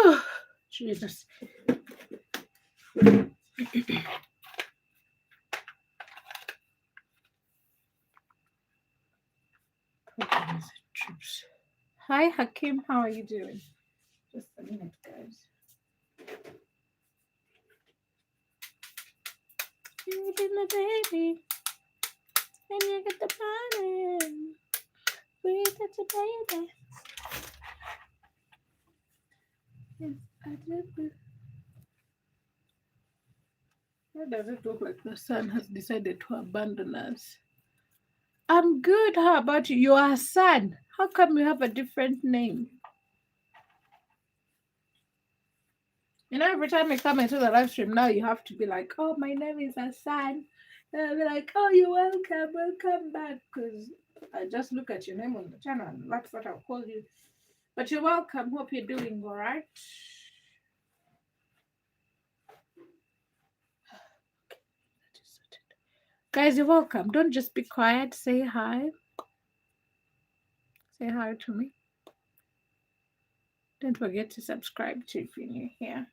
Oh, Jesus. Trips. Hi, Hakim. How are you doing? Just a minute, guys. You be my baby, and you get the money. We get the baby. Yes, I do. Why does it look like the sun has decided to abandon us? I'm good. How about you? You're Hassan. How come you have a different name? You know, every time you come into the live stream now, you have to be like, "Oh, my name is Hassan." And I'll be like, "Oh, you're welcome back." Because I just look at your name on the channel, and that's what I'll call you. But you're welcome. Hope you're doing all right. Guys, you're welcome. Don't just be quiet. Say hi. Say hi to me. Don't forget to subscribe too if you're new here.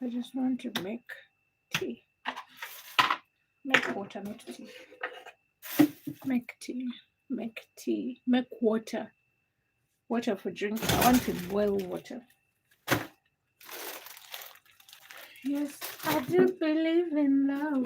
I just want to make tea. Make water, not tea. Make tea. Make tea. Make water. Water for drinking. I want to boil water. Yes, I do believe in love.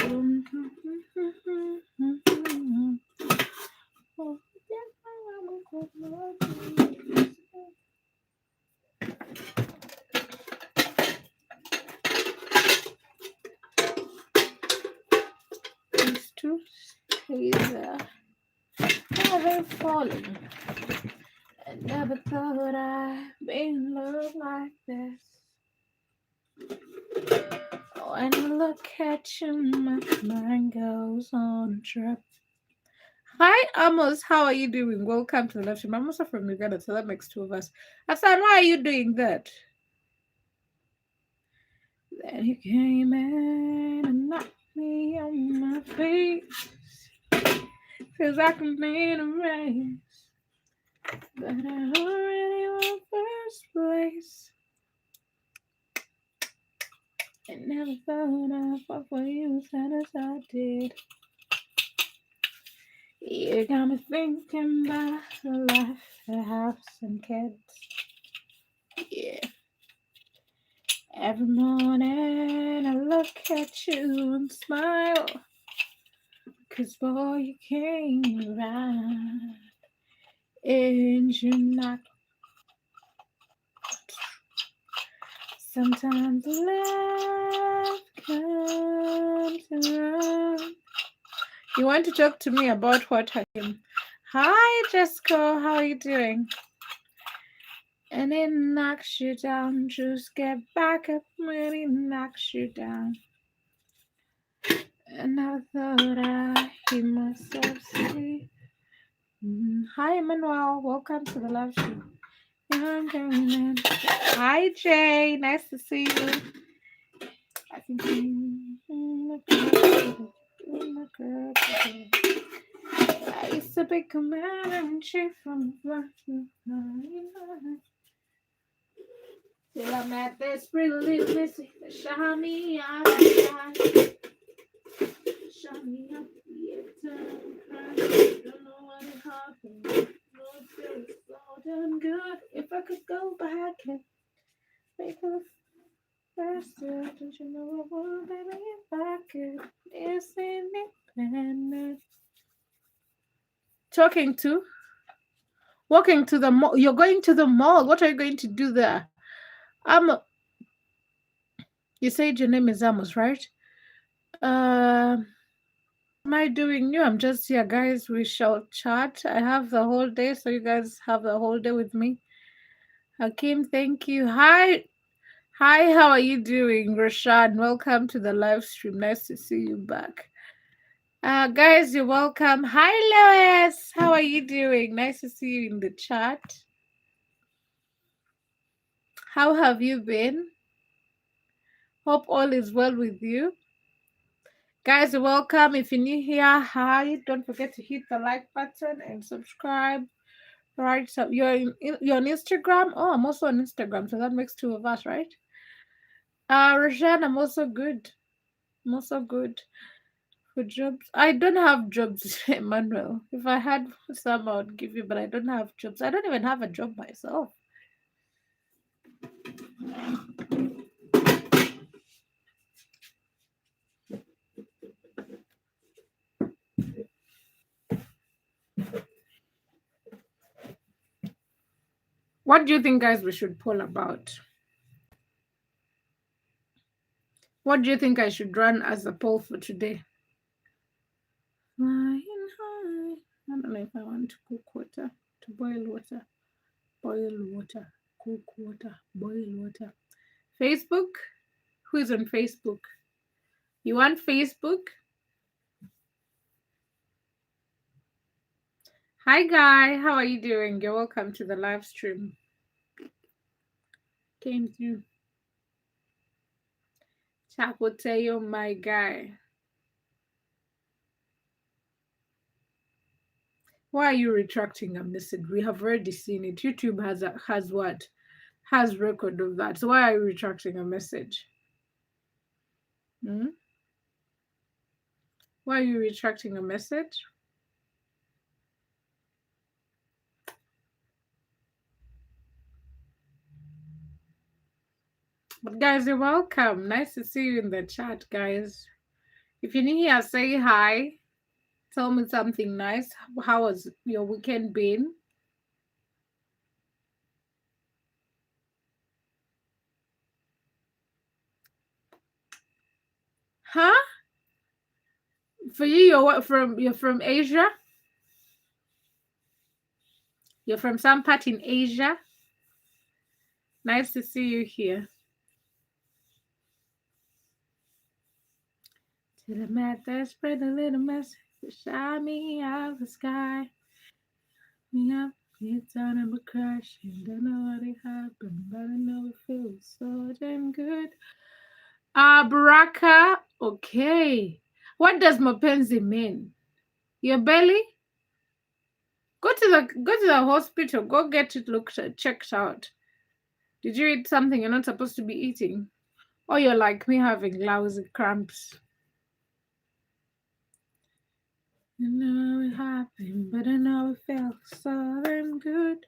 These two stay there. Never falling. I never thought I'd be in love like this. When I look at you, my mind goes on a trip. Hi, Amos. How are you doing? Welcome to the live stream. I'm also from Uganda, so that makes two of us. Hassan, why are you doing that? Then he came in and knocked me on my feet. Feels like I'm in a race, but I already won first place. I never thought I'd fuck with you as hard as I did. You got me thinking about the life, the house, and kids. Yeah. Every morning I look at you and smile, 'cause boy, you came around and you knocked. Sometimes love comes around. You want to talk to me about what, Hakim? Hi, Jessica. How are you doing? And it knocks you down. Just get back up when it knocks you down. And I thought I hear myself say, hi, Emmanuel. Welcome to the live stream. Hi, Jay. Nice to see you. I think I used to be commander-in-chief from till I met this pretty little missy that shot me out of sight. Shot me up, yeah, turn crying. Don't know what it happened. No, it feels so damn good. If I could go back and make a faster, don't you know I would, baby, if I could. It's independent. Walking to the mall. You're going to the mall. What are you going to do there? You said your name is Amos, right? What am I doing new? I'm just here, guys. We shall chat. I have the whole day, so you guys have the whole day with me. Hakim, thank you. Hi, how are you doing? Rashad, welcome to the live stream. Nice to see you back. Guys, you're welcome. Hi, Lois. How are you doing? Nice to see you in the chat. How have you been? Hope all is well with you. Guys, you're welcome. If you're new here, hi. Don't forget to hit the like button and subscribe. Right. So you're on Instagram. Oh, I'm also on Instagram, so that makes two of us, right? Rashan, I'm also good. I'm also good for jobs. I don't have jobs, Emmanuel. If I had some, I would give you, but I don't have jobs. I don't even have a job myself. What do you think, guys, we should poll about? What do you think I should run as a poll for today? Flying high. I don't know if I want to cook water, to boil water, cook water, boil water. Facebook? Who is on Facebook? You want Facebook? Hi, Guy. How are you doing? You're welcome to the live stream. Came through. Chakoteo, my guy. Why are you retracting a message? We have already seen it. YouTube has what? Has record of that. So why are you retracting a message? Hmm? Why are you retracting a message? But guys, you're welcome. Nice to see you in the chat, guys. If you're new here, say hi. Tell me something nice. How has your weekend been? Huh? For you, you're what from? You're from Asia? You're from some part in Asia? Nice to see you here. To the matter, spread a little message. Shine me out the sky. Yeah, it's on and we're crashing. Don't know what it happened, but I know it feels so damn good. Baraka. Okay. What does mapenzi mean? Your belly? Go to the hospital. Go get it looked at, checked out. Did you eat something you're not supposed to be eating? Or you're like me having lousy cramps? I know it happened, but I know it felt so damn good.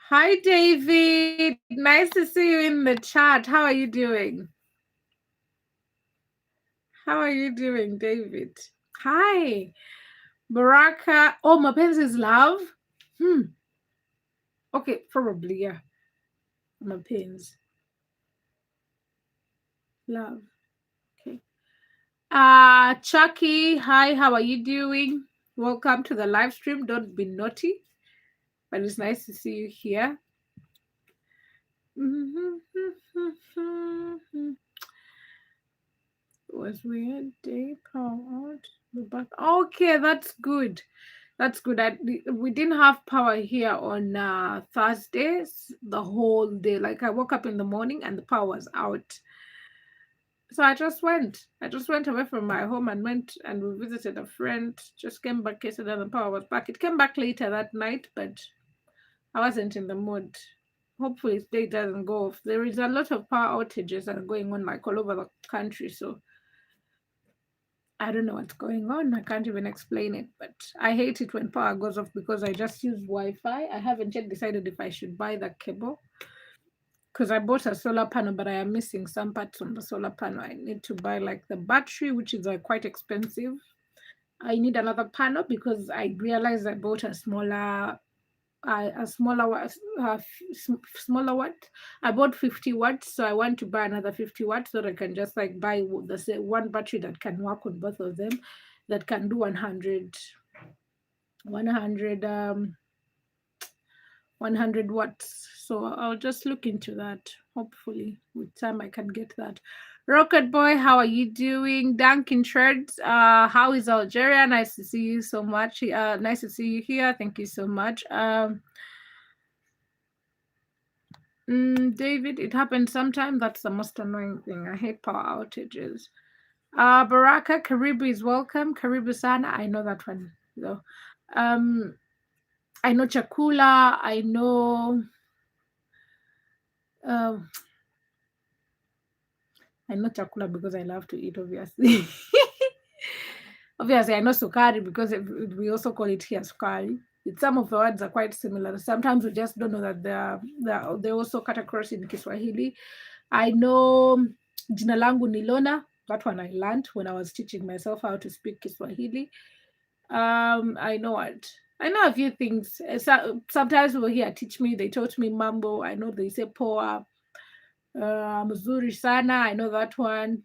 Hi, David. Nice to see you in the chat. How are you doing? How are you doing, David? Hi. Baraka. Oh, mapenzi is love? Okay, probably, yeah. Mapenzi. Love. Okay. Chucky. Hi, how are you doing? Welcome to the live stream. Don't be naughty, but it's nice to see you here. Was weird day power out the back. Okay, that's good. That's good. We didn't have power here on Thursdays the whole day. Like I woke up in the morning and the power was out. So I just went. I just went away from my home and went and we visited a friend. Just came back yesterday and the power was back. It came back later that night, but I wasn't in the mood. Hopefully today doesn't go off. There is a lot of power outages that are going on like all over the country. So I don't know what's going on. I can't even explain it, but I hate it when power goes off because I just use Wi-Fi. I haven't yet decided if I should buy the cable because I bought a solar panel, but I am missing some parts on the solar panel. I need to buy like the battery, which is quite expensive. I need another panel because I realized I bought a smaller watt. I bought 50 watts, so I want to buy another 50 watts so that I can just like buy the one battery that can work on both of them, that can do 100 100 watts. So I'll just look into that. Hopefully with time I can get that. Rocket Boy, how are you doing? Duncan Shreds, how is Algeria? Nice to see you so much. Nice to see you here. Thank you so much. David, it happens sometime. That's the most annoying thing. I hate power outages. Baraka, Karibu is welcome. Karibu Sana. I know that one though. I know chakula. I know. Um, I know chakula because I love to eat, obviously. Obviously, I know sukari because we also call it here sukari. Some of the words are quite similar. Sometimes we just don't know that they also cut across in Kiswahili. I know jina langu ni Lorna. That one I learned when I was teaching myself how to speak Kiswahili. I know what. I know a few things. Sometimes people here teach me. They taught me mambo. I know they say poa, mzuri sana. I know that one.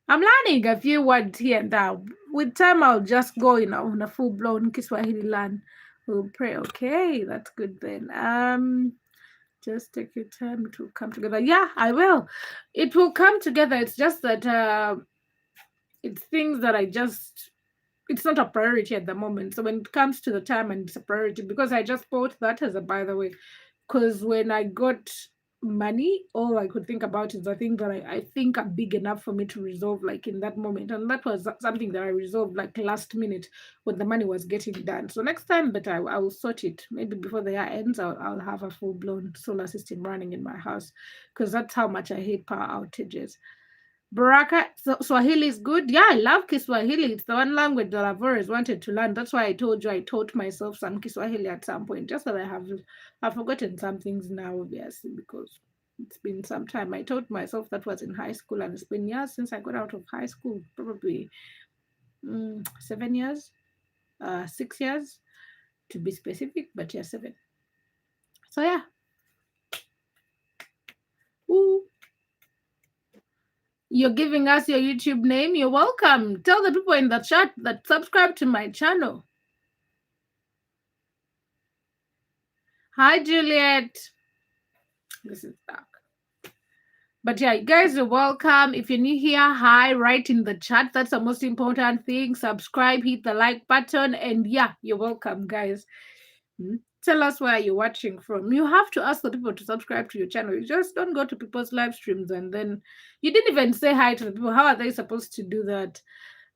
I'm learning a few words here and there. With time, I'll just go, on a full-blown Kiswahili learn. We'll pray. Okay, that's good then. Just take your time to come together. Yeah, I will. It will come together. It's just that it's things that it's not a priority at the moment. So when it comes to the time and it's a priority, because I just bought that as a by the way, because when I got money, all I could think about is the thing that I think are big enough for me to resolve like in that moment. And that was something that I resolved like last minute when the money was getting done. So next time, but I will sort it. Maybe before the year ends, I'll have a full-blown solar system running in my house because that's how much I hate power outages. Baraka, Swahili is good. Yeah, I love Kiswahili. It's the one language that I've always wanted to learn. That's why I told you I taught myself some Kiswahili at some point. Just that I've forgotten some things now, obviously, because it's been some time. I taught myself that was in high school, and it's been years since I got out of high school. Probably 7 years, 6 years to be specific, but yeah, 7. So yeah. Ooh. You're giving us your YouTube name. You're welcome. Tell the people in the chat that subscribe to my channel. Hi, Juliet. This is dark. But yeah, you guys are welcome. If you're new here, hi, write in the chat. That's the most important thing. Subscribe, hit the like button, and yeah, you're welcome, guys. Tell us where you're watching from. You have to ask the people to subscribe to your channel. You just don't go to people's live streams and then you didn't even say hi to the people. How are they supposed to do that?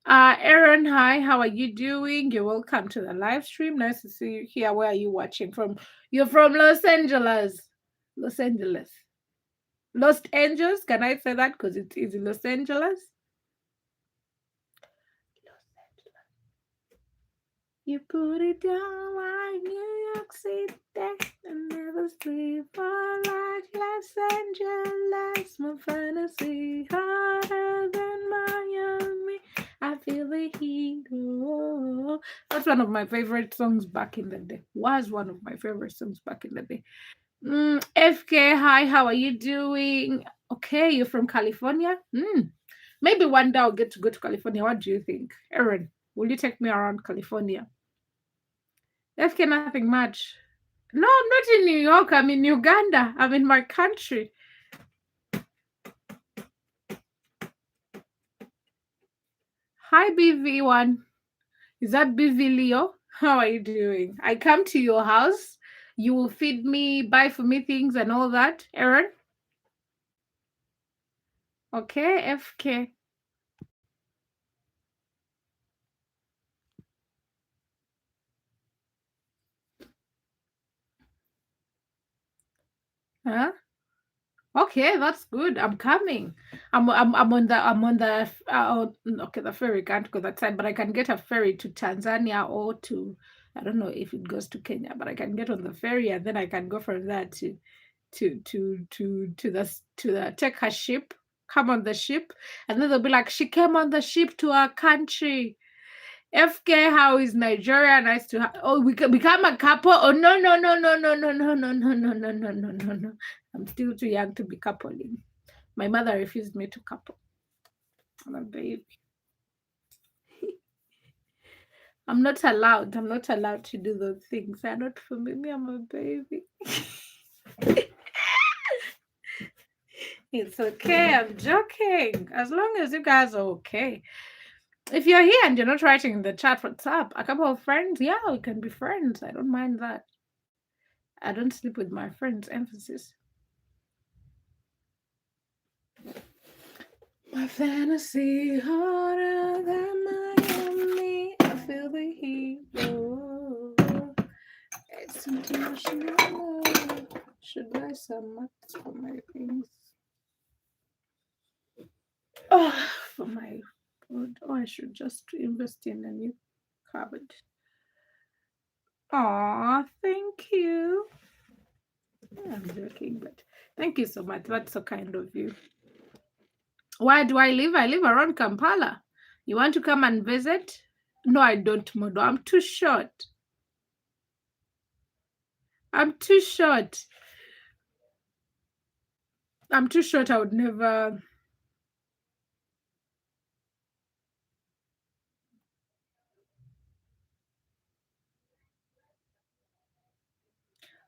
Aaron, hi, how are you doing? You're welcome to the live stream. Nice to see you here. Where are you watching from? You're from Los Angeles. Los Angeles. Los Angeles? Can I say that? Because it is in Los Angeles. You put it down like New York City and never sleep or like Los Angeles. My fantasy harder than Miami. I feel the heat. Oh. That's one of my favorite songs back in the day. Was one of my favorite songs back in the day. FK, hi, how are you doing? Okay, you're from California? Maybe one day I'll get to go to California. What do you think? Aaron, will you take me around California? FK, nothing much. No, I'm not in New York. I'm in Uganda. I'm in my country. Hi, BV1. Is that BV Leo? How are you doing? I come to your house. You will feed me, buy for me things and all that. Aaron? Okay, FK. Huh? Okay, that's good. I'm coming. I'm on the okay, the ferry can't go that side, but I can get a ferry to Tanzania or to, I don't know if it goes to Kenya, but I can get on the ferry and then I can go from there to the take her ship, come on the ship, and then they'll be like, she came on the ship to our country. FK, how is Nigeria? Nice to have. Oh, we can become a couple. Oh no. I'm still too young to be coupling. My mother refused me to couple. I'm a baby. I'm not allowed. I'm not allowed to do those things. They're not for me. I'm a baby. It's okay. I'm joking. As long as you guys are okay. If you're here and you're not writing in the chat, what's up? A couple of friends? Yeah, we can be friends. I don't mind that. I don't sleep with my friends. Emphasis. My fantasy harder than Miami. I feel the heat. It's international. Should buy some mats for my things. Oh, for my food. Oh, I should just invest in a new cupboard. Aw, thank you. I'm joking, but thank you so much. That's so kind of you. Where do I live? I live around Kampala. You want to come and visit? No, I don't, Modo. I'm too short. I'm too short. I'm too short. I would never.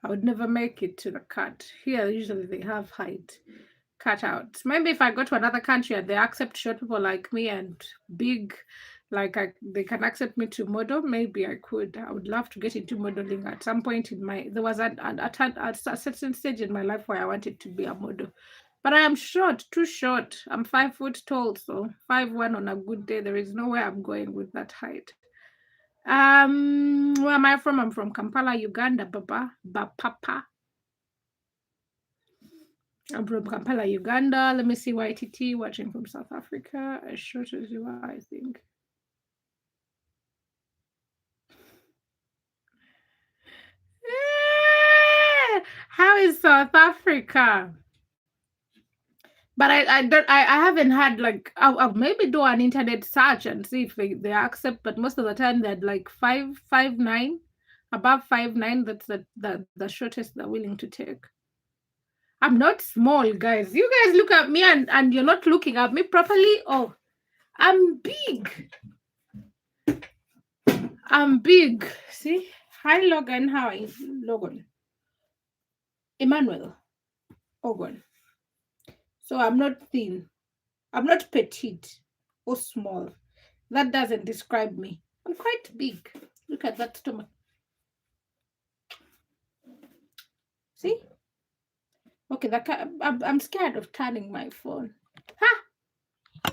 I would never make it to the cut. Here, usually they have height cutouts. Maybe if I go to another country and they accept short people like me and big, like they can accept me to model, maybe I could. I would love to get into modeling at some point in my. There was a certain stage in my life where I wanted to be a model, but I am short, too short. I'm 5 foot tall, so 5'1" on a good day. There is no way I'm going with that height. Where am I from? I'm from Kampala, Uganda, Bapapa. I'm from Kampala, Uganda. Let me see YTT watching from South Africa. As short as you are, I think. How is South Africa? But I haven't had like I'll maybe do an internet search and see if they accept. But most of the time they're like 5'9", above 5'9". That's the shortest they're willing to take. I'm not small, guys. You guys look at me and you're not looking at me properly. Oh, I'm big. I'm big. See? Hi, Logan. How are you? Logan. Emmanuel. Ogon. So I'm not thin. I'm not petite or small. That doesn't describe me. I'm quite big. Look at that stomach. See? Okay, I'm scared of turning my phone. Ha!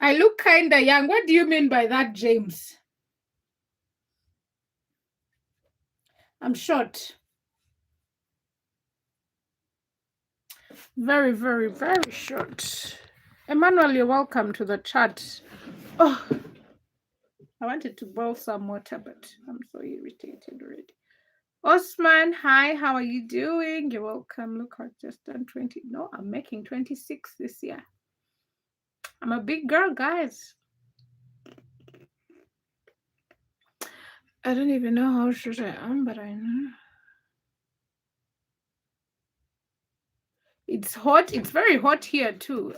I look kind of young. What do you mean by that, James? I'm short. Very, very, very short. Emmanuel, you're welcome to the chat. Oh, I wanted to boil some water, but I'm so irritated already. Osman, hi, how are you doing? You're welcome. Look, I just done 20. No, I'm making 26 this year. I'm a big girl, guys. I don't even know how short I am, but I know. It's hot. It's very hot here, too.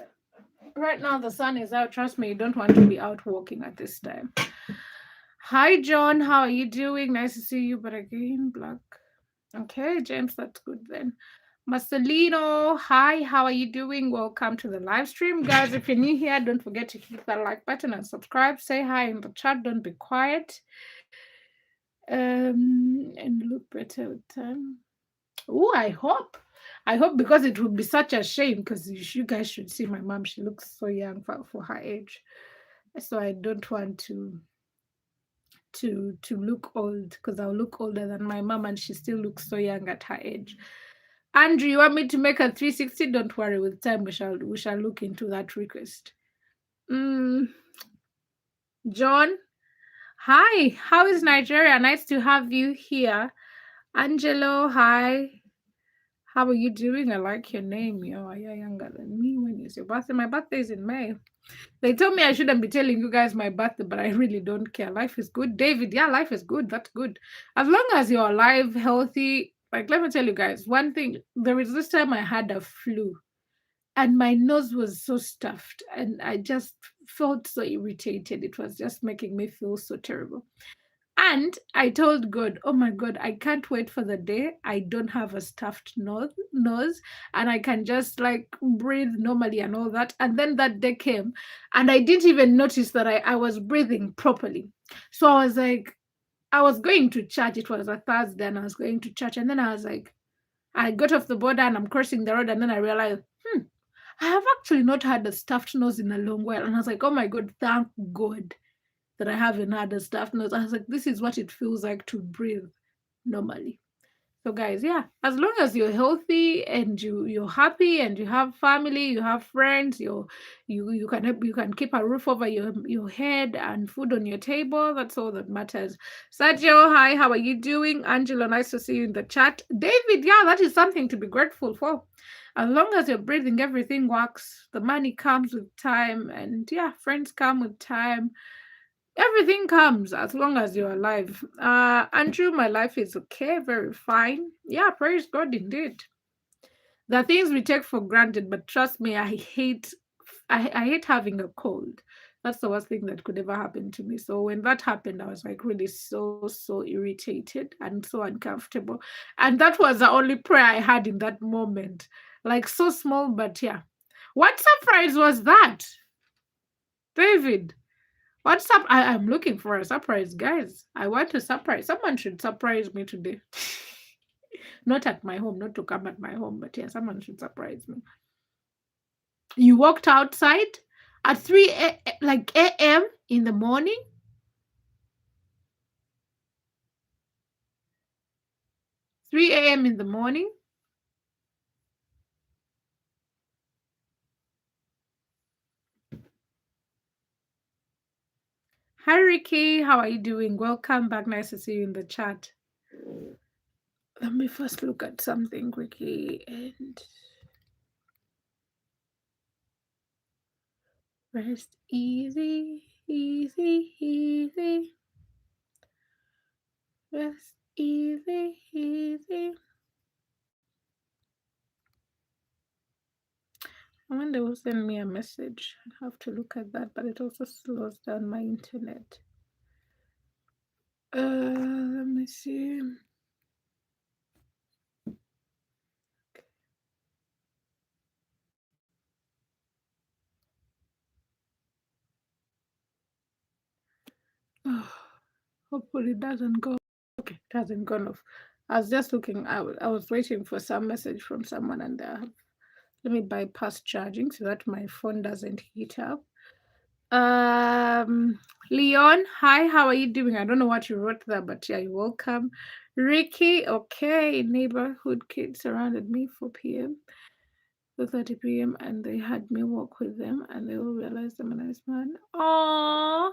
Right now, the sun is out. Trust me, you don't want to be out walking at this time. Hi, John. How are you doing? Nice to see you, but again, black. Okay, James, that's good then. Marcelino, hi, how are you doing? Welcome to the live stream. Guys, if you're new here, don't forget to hit that like button and subscribe. Say hi in the chat. Don't be quiet. And look better with time. Oh, I hope because it would be such a shame because you guys should see my mom. She looks so young for her age. So I don't want to look old because I'll look older than my mom and she still looks so young at her age. Andrew, you want me to make a 360? Don't worry, with time we shall look into that request. John, hi, how is Nigeria? Nice to have you here. Angelo, hi. How are you doing? I like your name. You're younger than me. When is your birthday? My birthday is in May. They told me I shouldn't be telling you guys my birthday, but I really don't care. Life is good. David, yeah, life is good. That's good. As long as you're alive, healthy. Like, let me tell you guys, one thing, there was this time I had a flu and my nose was so stuffed and I just felt so irritated. It was just making me feel so terrible. And I told God, oh my God, I can't wait for the day I don't have a stuffed nose and I can just like breathe normally and all that. And then that day came and I didn't even notice that I was breathing properly. So I was like, I was going to church. It was a Thursday and I was going to church. And then I was like, I got off the border and I'm crossing the road. And then I realized, I have actually not had a stuffed nose in a long while. And I was like, oh my God, thank God that I haven't had a stuffed nose. I was like, this is what it feels like to breathe normally. So guys, yeah, as long as you're healthy and you're happy and you have family, you have friends, you can keep a roof over your head and food on your table. That's all that matters. Sergio, hi, how are you doing? Angela, nice to see you in the chat. David, yeah, that is something to be grateful for. As long as you're breathing, everything works. The money comes with time, and yeah, friends come with time. Everything comes as long as you're alive. Andrew, my life is okay, very fine. Yeah, praise God indeed. There are things we take for granted, but trust me, I hate having a cold. That's the worst thing that could ever happen to me. So when that happened, I was like really so irritated and so uncomfortable. And that was the only prayer I had in that moment. Like so small, but yeah. What surprise was that, David? What's up? I'm looking for a surprise, guys. I want a surprise. Someone should surprise me today. Not at my home, not to come at my home, but yeah, someone should surprise me. You walked outside at 3 a.m. in the morning? 3 a.m. in the morning? Hi, Ricky. How are you doing? Welcome back. Nice to see you in the chat. Let me first look at something quickly and rest easy, easy, easy. Rest easy, easy. I wonder who sent me a message. I have to look at that, but it also slows down my internet. Let me see. Oh, hopefully it doesn't go. Okay, it hasn't gone off. I was just looking. I was waiting for some message from someone, and let me bypass charging so that my phone doesn't heat up. Leon, hi, how are you doing? I don't know what you wrote there, but yeah, you're welcome. Ricky, okay, neighborhood kids surrounded me 4 p.m. 2:30 p.m. and they had me walk with them and they all realized I'm a nice man. Oh,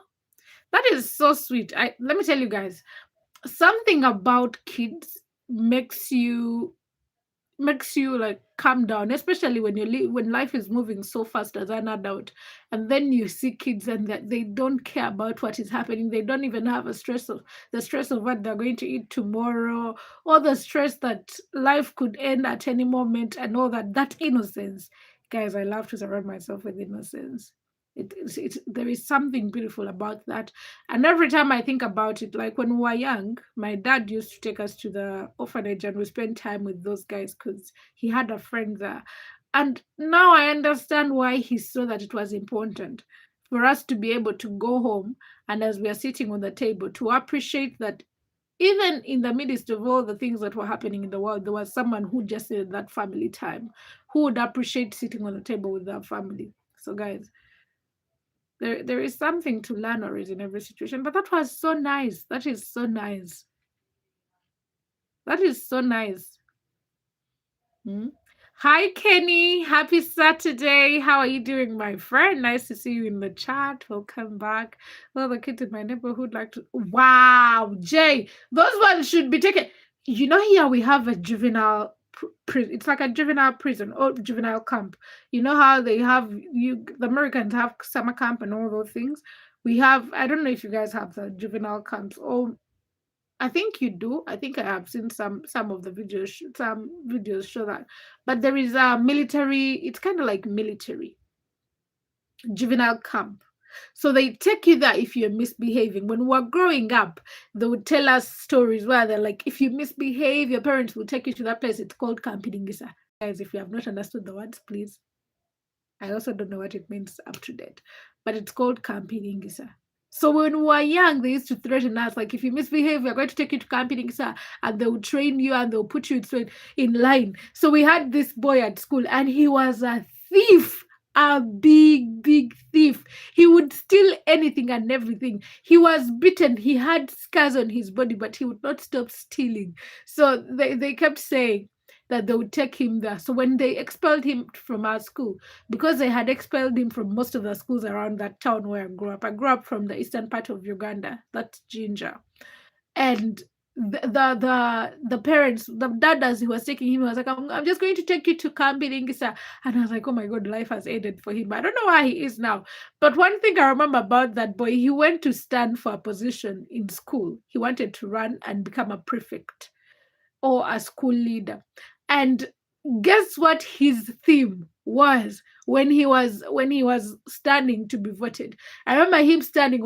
that is so sweet. Let me tell you guys, something about kids makes you like calm down, especially when when life is moving so fast as an adult, and then you see kids and that they don't care about what is happening. They don't even have the stress of what they're going to eat tomorrow, or the stress that life could end at any moment, and all that innocence. Guys, I love to surround myself with innocence. There is something beautiful about that. And every time I think about it, like when we were young, my dad used to take us to the orphanage and we spent time with those guys because he had a friend there. And now I understand why he saw that it was important for us to be able to go home and as we are sitting on the table to appreciate that even in the midst of all the things that were happening in the world, there was someone who just needed that family time, who would appreciate sitting on the table with their family. So, guys, there is something to learn always in every situation. But that was so nice. That is so nice. That is so nice. Hmm? Hi, Kenny. Happy Saturday. How are you doing, my friend? Nice to see you in the chat. Welcome back. Well, the kids in my neighborhood like to. Wow, Jay, those ones should be taken. You know, here we have a juvenile prison. It's like a juvenile prison or juvenile camp. You know how they have the Americans have summer camp and all those things. We have. I don't know if you guys have the juvenile camps. Or I think you do. I think I have seen some of the videos. Some videos show that, but there is a military. It's kind of like military juvenile camp. So they take you there if you're misbehaving. When we were growing up, they would tell us stories where they're like, if you misbehave, your parents will take you to that place. It's called Campiningisa. Guys, if you have not understood the words, please. I also don't know what it means up to date, but it's called Campiningisa. So when we were young, they used to threaten us, like, if you misbehave, we're going to take you to camping, sir, and they'll train you and they'll put you in line. So we had this boy at school, and he was a thief. a big thief. He would steal anything and everything. He was beaten. He had scars on his body, but he would not stop stealing. So they kept saying that they would take him there. So when they expelled him from our school, because they had expelled him from most of the schools around that town where I grew up from the eastern part of Uganda. That's Ginger. And the parents, the dad, as he was taking him, was like, I'm just going to take you to Kambi Ringisa. And I was like, oh my God, life has ended for him. I don't know where he is now. But one thing I remember about that boy, he went to stand for a position in school. He wanted to run and become a prefect or a school leader. And guess what his theme was when he was standing to be voted. I remember him standing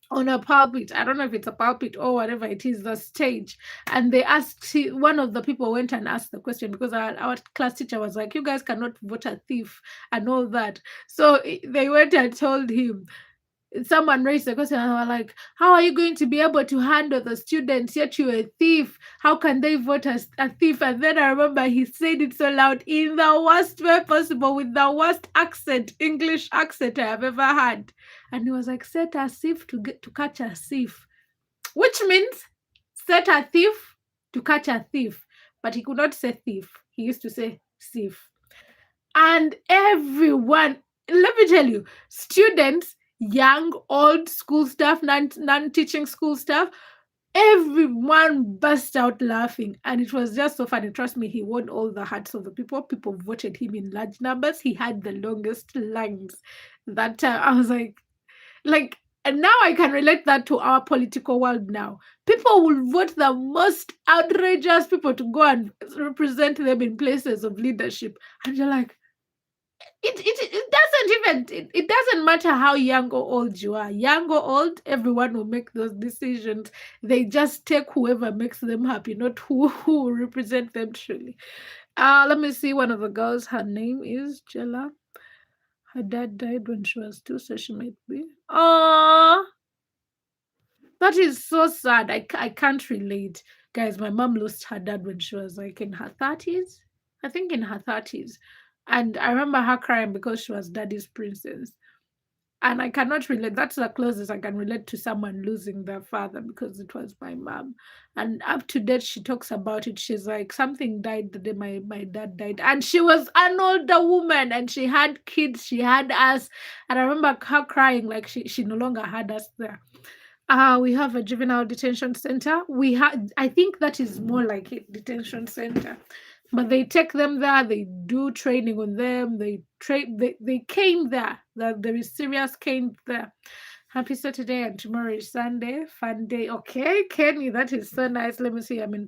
on a pulpit. I don't know if it's a pulpit or whatever it is, the stage. And they asked, one of the people went and asked the question because our class teacher was like, you guys cannot vote a thief and all that. So they went and told him, someone raised the question and they were like, how are you going to be able to handle the students yet you're a thief? How can they vote as a thief? And then I remember he said it so loud in the worst way possible with the worst accent, English accent I have ever had. And he was like, set a thief to catch a thief, which means set a thief to catch a thief. But he could not say thief. He used to say thief. And everyone, let me tell you, students, young, old, school staff, non-teaching school staff, everyone burst out laughing. And it was just so funny. Trust me, he won all the hearts of the people. People voted him in large numbers. He had the longest lines that time. I was like, and now I can relate that to our political world now. People will vote the most outrageous people to go and represent them in places of leadership. And you're like, it doesn't even it doesn't matter how young or old you are. Young or old, everyone will make those decisions. They just take whoever makes them happy, not who will represent them truly. Let me see. One of the girls, her name is Jella. Her dad died when she was 2, so she might be. Oh, that is so sad. I can't relate. Guys, my mom lost her dad when she was like in her 30s. I think in her 30s. And I remember her crying because she was daddy's princess. And I cannot relate. That's the closest I can relate to someone losing their father because it was my mom. And up to date, she talks about it. She's like, something died the day my dad died. And she was an older woman and she had kids, she had us. And I remember her crying like she no longer had us there. We have a juvenile detention center. We had, I think that is more like a detention center, but they take them there. They do training on them. They train. They came there. That there is serious cane there. Happy Saturday and tomorrow is Sunday. Fun day. Okay, Kenny, that is so nice. Let me see. I'm in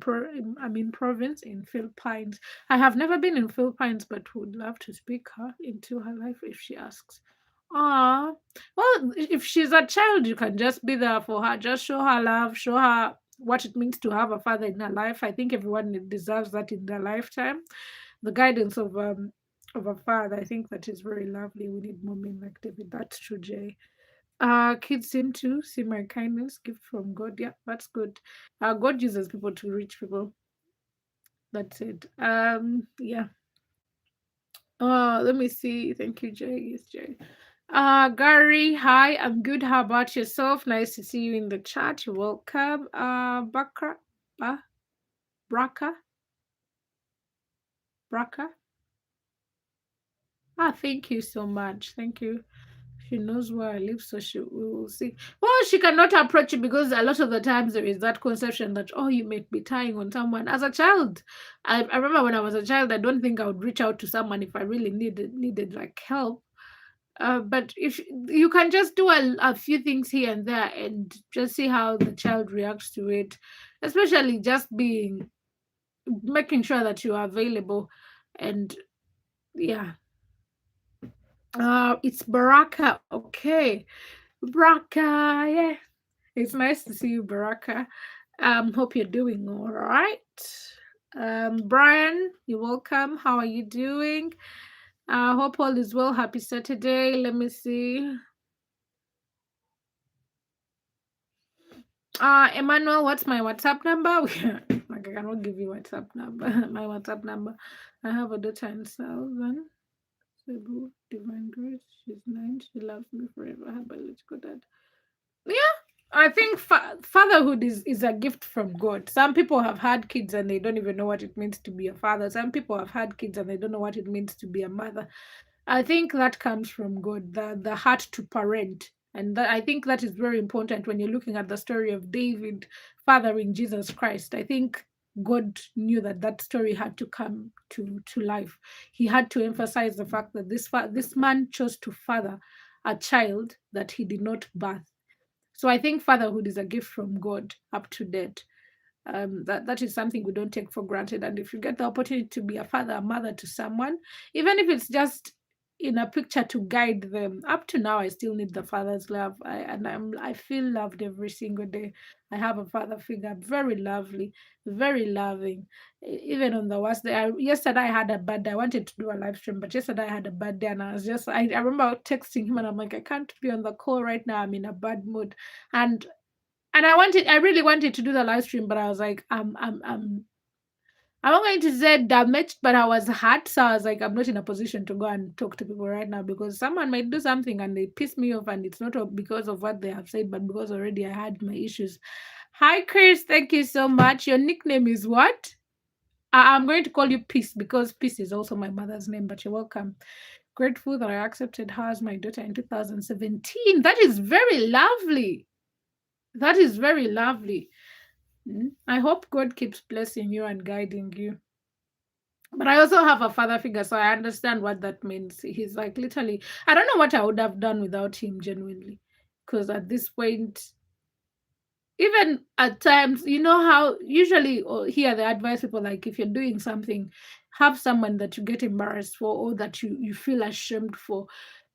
province in Philippines. I have never been in Philippines, but would love to speak her into her life if she asks. Ah, well, if she's a child, you can just be there for her. Just show her love, show her what it means to have a father in her life. I think everyone deserves that in their lifetime. The guidance of a father, I think that is very lovely. We need more men like David. That's true, Jay. Kids seem to see my kindness, gift from God. Yeah, that's good. God uses people to reach people. That's it. Yeah. Let me see. Thank you, Jay. Yes, Jay. Gary, hi, I'm good. How about yourself? Nice to see you in the chat. You're welcome. Braka, Braka. Thank you so much. Thank you. She knows where I live, so we will see. Well, she cannot approach you because a lot of the times there is that conception that, oh, you may be tying on someone. As a child, I remember when I was a child, I don't think I would reach out to someone if I really needed like help. But if you can just do a few things here and there and just see how the child reacts to it, especially just making sure that you are available. And yeah, it's Baraka. Okay, Baraka. Yeah, it's nice to see you, Baraka. Hope you're doing all right. Brian, you're welcome. How are you doing? Hope all is well. Happy Saturday. Let me see. Emmanuel, what's my WhatsApp number? Like, I cannot give you WhatsApp number. My WhatsApp number. I have a data in 7 Cebu, Divine Grace. She's 9. She loves me forever. Her biological dad. Yeah, I think fatherhood is a gift from God. Some people have had kids and they don't even know what it means to be a father. Some people have had kids and they don't know what it means to be a mother. I think that comes from God, the heart to parent. And that, I think that is very important when you're looking at the story of David fathering Jesus Christ. I think God knew that that story had to come to life. He had to emphasize the fact that this man chose to father a child that he did not birth. So I think fatherhood is a gift from God up to date. That is something we don't take for granted. And if you get the opportunity to be a father, a mother to someone, even if it's just in a picture to guide them, up to now, I still need the father's love. I feel loved every single day. I have a father figure, very lovely, very loving. Even on the worst day, yesterday I had a bad day. I wanted to do a live stream, but yesterday I had a bad day, and I remember texting him, and I'm like, I can't be on the call right now. I'm in a bad mood, and I really wanted to do the live stream, but I was like, I'm not going to say damaged, but I was hurt. So I was like, I'm not in a position to go and talk to people right now because someone might do something and they piss me off, and it's not because of what they have said, but because already I had my issues. Hi, Chris. Thank you so much. Your nickname is what? I'm going to call you Peace because Peace is also my mother's name, but you're welcome. Grateful that I accepted her as my daughter in 2017. That is very lovely. That is very lovely. I hope God keeps blessing you and guiding you. But I also have a father figure, so I understand what that means. He's like literally, I don't know what I would have done without him, genuinely. Because at this point, even at times, you know how usually or here they advise people like if you're doing something, have someone that you get embarrassed for or that you feel ashamed for.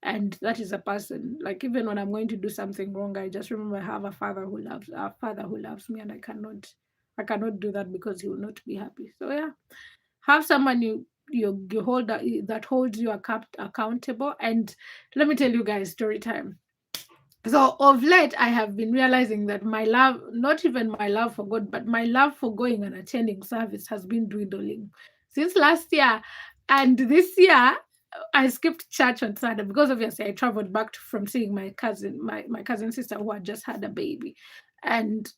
And that is a person. Like even when I'm going to do something wrong, I just remember I have a father who loves me, and I cannot do that because he will not be happy. So yeah, have someone you hold that holds you accountable. And let me tell you guys, story time. So of late, I have been realizing that my love, not even my love for God, but my love for going and attending service has been dwindling since last year. And this year, I skipped church on Sunday because obviously I traveled back from seeing my cousin sister who had just had a baby. And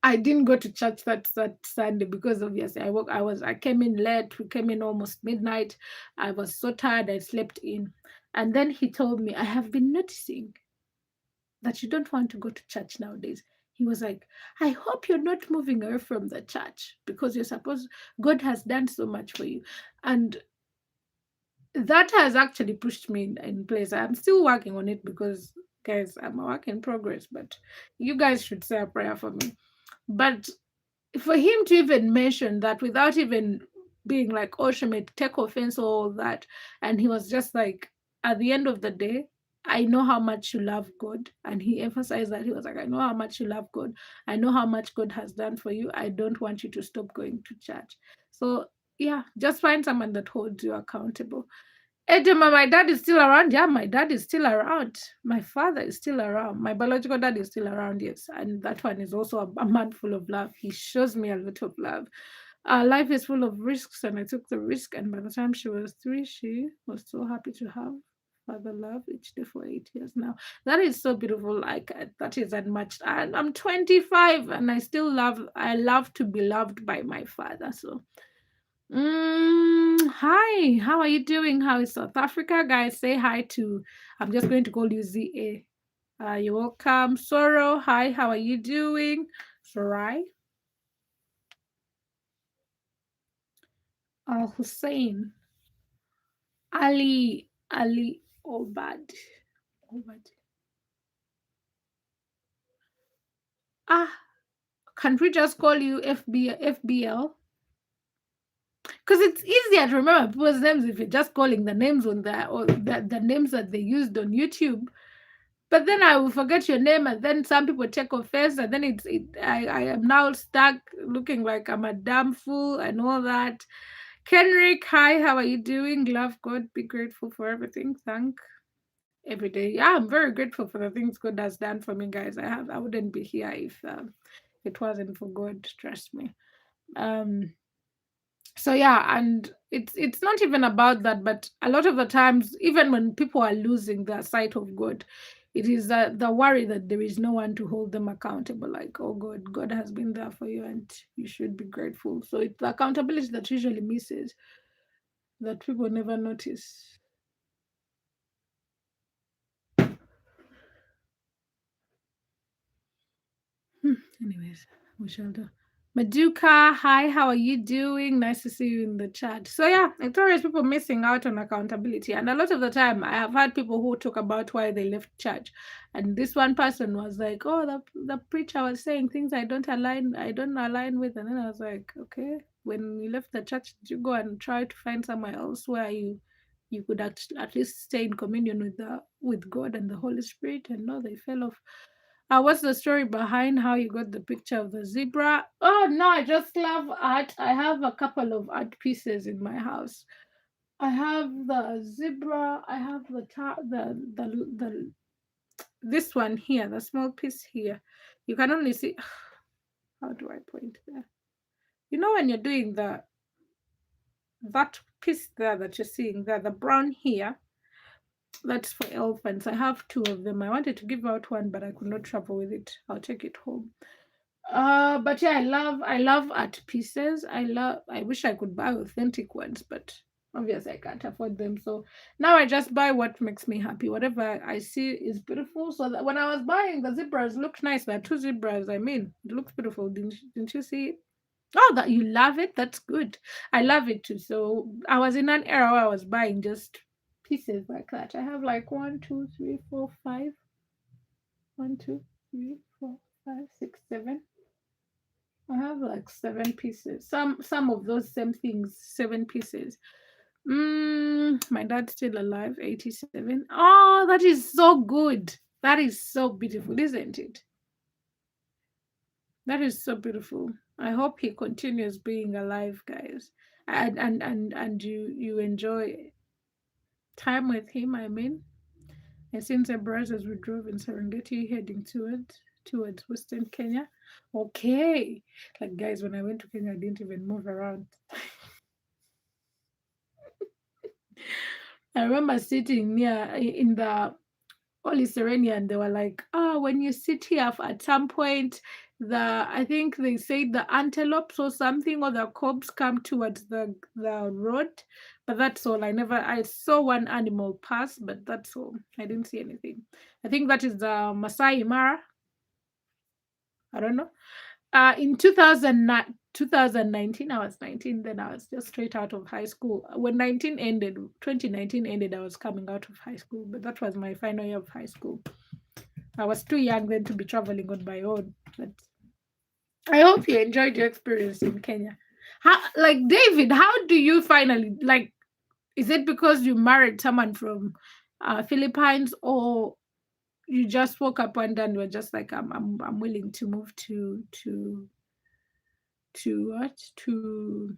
I didn't go to church that Sunday because obviously I came in late. We came in almost midnight. I was so tired. I slept in. And then he told me, I have been noticing that you don't want to go to church nowadays. He was like, I hope you're not moving away from the church because you're supposed, God has done so much for you. And that has actually pushed me in place. I'm still working on it because, guys, I'm a work in progress, but you guys should say a prayer for me. But for him to even mention that without even being like, oh, she may take offense or all that. And he was just like, at the end of the day, I know how much you love God. And he emphasized that. He was like, I know how much you love God. I know how much God has done for you. I don't want you to stop going to church. So, yeah, just find someone that holds you accountable. Ejema, my dad is still around. Yeah, my dad is still around. My father is still around. My biological dad is still around, yes. And that one is also a man full of love. He shows me a lot of love. Life is full of risks, and I took the risk. And by the time she was 3, she was so happy to have father love each day for 8 years now. That is so beautiful. Like that is unmatched. And I'm 25, and I love to be loved by my father. So hi, how are you doing? How is South Africa? Guys, say hi to, I'm just going to call you ZA. You're welcome. Soro, hi, how are you doing? Sorai. Hussein. Ali Obad. Obad. Ah, can't we just call you FBL? Because it's easier to remember people's names if you're just calling the names on or the names that they used on YouTube. But then I will forget your name, and then some people take offense, and then I am now stuck looking like I'm a damn fool and all that. Kenrick, hi, how are you doing? Love God, be grateful for everything. Thank every day. Yeah, I'm very grateful for the things God has done for me, guys. I wouldn't be here if it wasn't for God. Trust me. Um, So yeah, and it's not even about that, but a lot of the times, even when people are losing their sight of God, it is the worry that there is no one to hold them accountable. Like, oh God, God has been there for you, and you should be grateful. So it's the accountability that usually misses, that people never notice. Anyways, we shall do. Maduka, hi, how are you doing? Nice to see you in the chat. So yeah, it's always people missing out on accountability. And a lot of the time I have had people who talk about why they left church. And this one person was like, oh, the preacher was saying things I don't align with. And then I was like, okay, when you left the church, did you go and try to find somewhere else where you could at least stay in communion with God and the Holy Spirit? And no, they fell off. What's the story behind how you got the picture of the zebra? Oh no, I just love art. I have a couple of art pieces in my house. I have the zebra. I have the this one here, the small piece here. You can only see. How do I point there? You know when you're doing the that piece there that you're seeing there, the brown here. That's for elephants. I have two of them. I wanted to give out one, but I could not travel with it. I'll take it home. But yeah, I love art pieces. I wish I could buy authentic ones, but obviously I can't afford them. So now I just buy what makes me happy. Whatever I see is beautiful. So that when I was buying the zebras looked nice. There are two zebras. I mean, it looks beautiful. Didn't you see it? Oh, that you love it? That's good. I love it too. So I was in an era where I was buying just pieces like that. I have like 1, 2, 3, 4, 5. 1, 2, 3, 4, 5, 6, 7. I have like 7 pieces. Some of those same things, 7 pieces. My dad's still alive, 87. Oh, that is so good. That is so beautiful, isn't it? That is so beautiful. I hope he continues being alive, guys. And you enjoy time with him, I mean. And since abroad as we drove in Serengeti heading towards Western Kenya. Okay. Like guys, when I went to Kenya, I didn't even move around. I remember sitting near in the Holy Serenian, they were like, oh, when you sit here at some point, I think they said the antelopes or something or the cobs come towards the road. But that's all. I saw one animal pass, but that's all. I didn't see anything. I think that is the Masai Mara. I don't know. In 2019, I was 19, then I was just straight out of high school. When 2019 ended, I was coming out of high school, but that was my final year of high school. I was too young then to be traveling on my own. But I hope you enjoyed your experience in Kenya. Like David, how do you finally like? Is it because you married someone from Philippines, or you just woke up one day and were just like, I'm willing to move to what to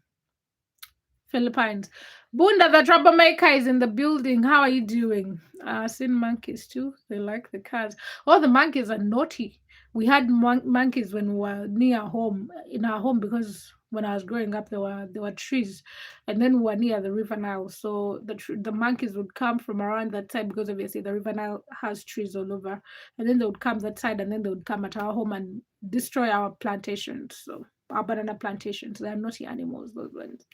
Philippines. Bunda, the troublemaker, is in the building. How are you doing? Seen monkeys too. They like the cars. Oh, the monkeys are naughty. We had monkeys when we were near home, in our home, because when I was growing up, there were trees, and then we were near the River Nile. So the monkeys would come from around that side because obviously the River Nile has trees all over, and then they would come that side, and then they would come at our home and destroy our plantations. So our banana plantations. They are naughty animals, those ones.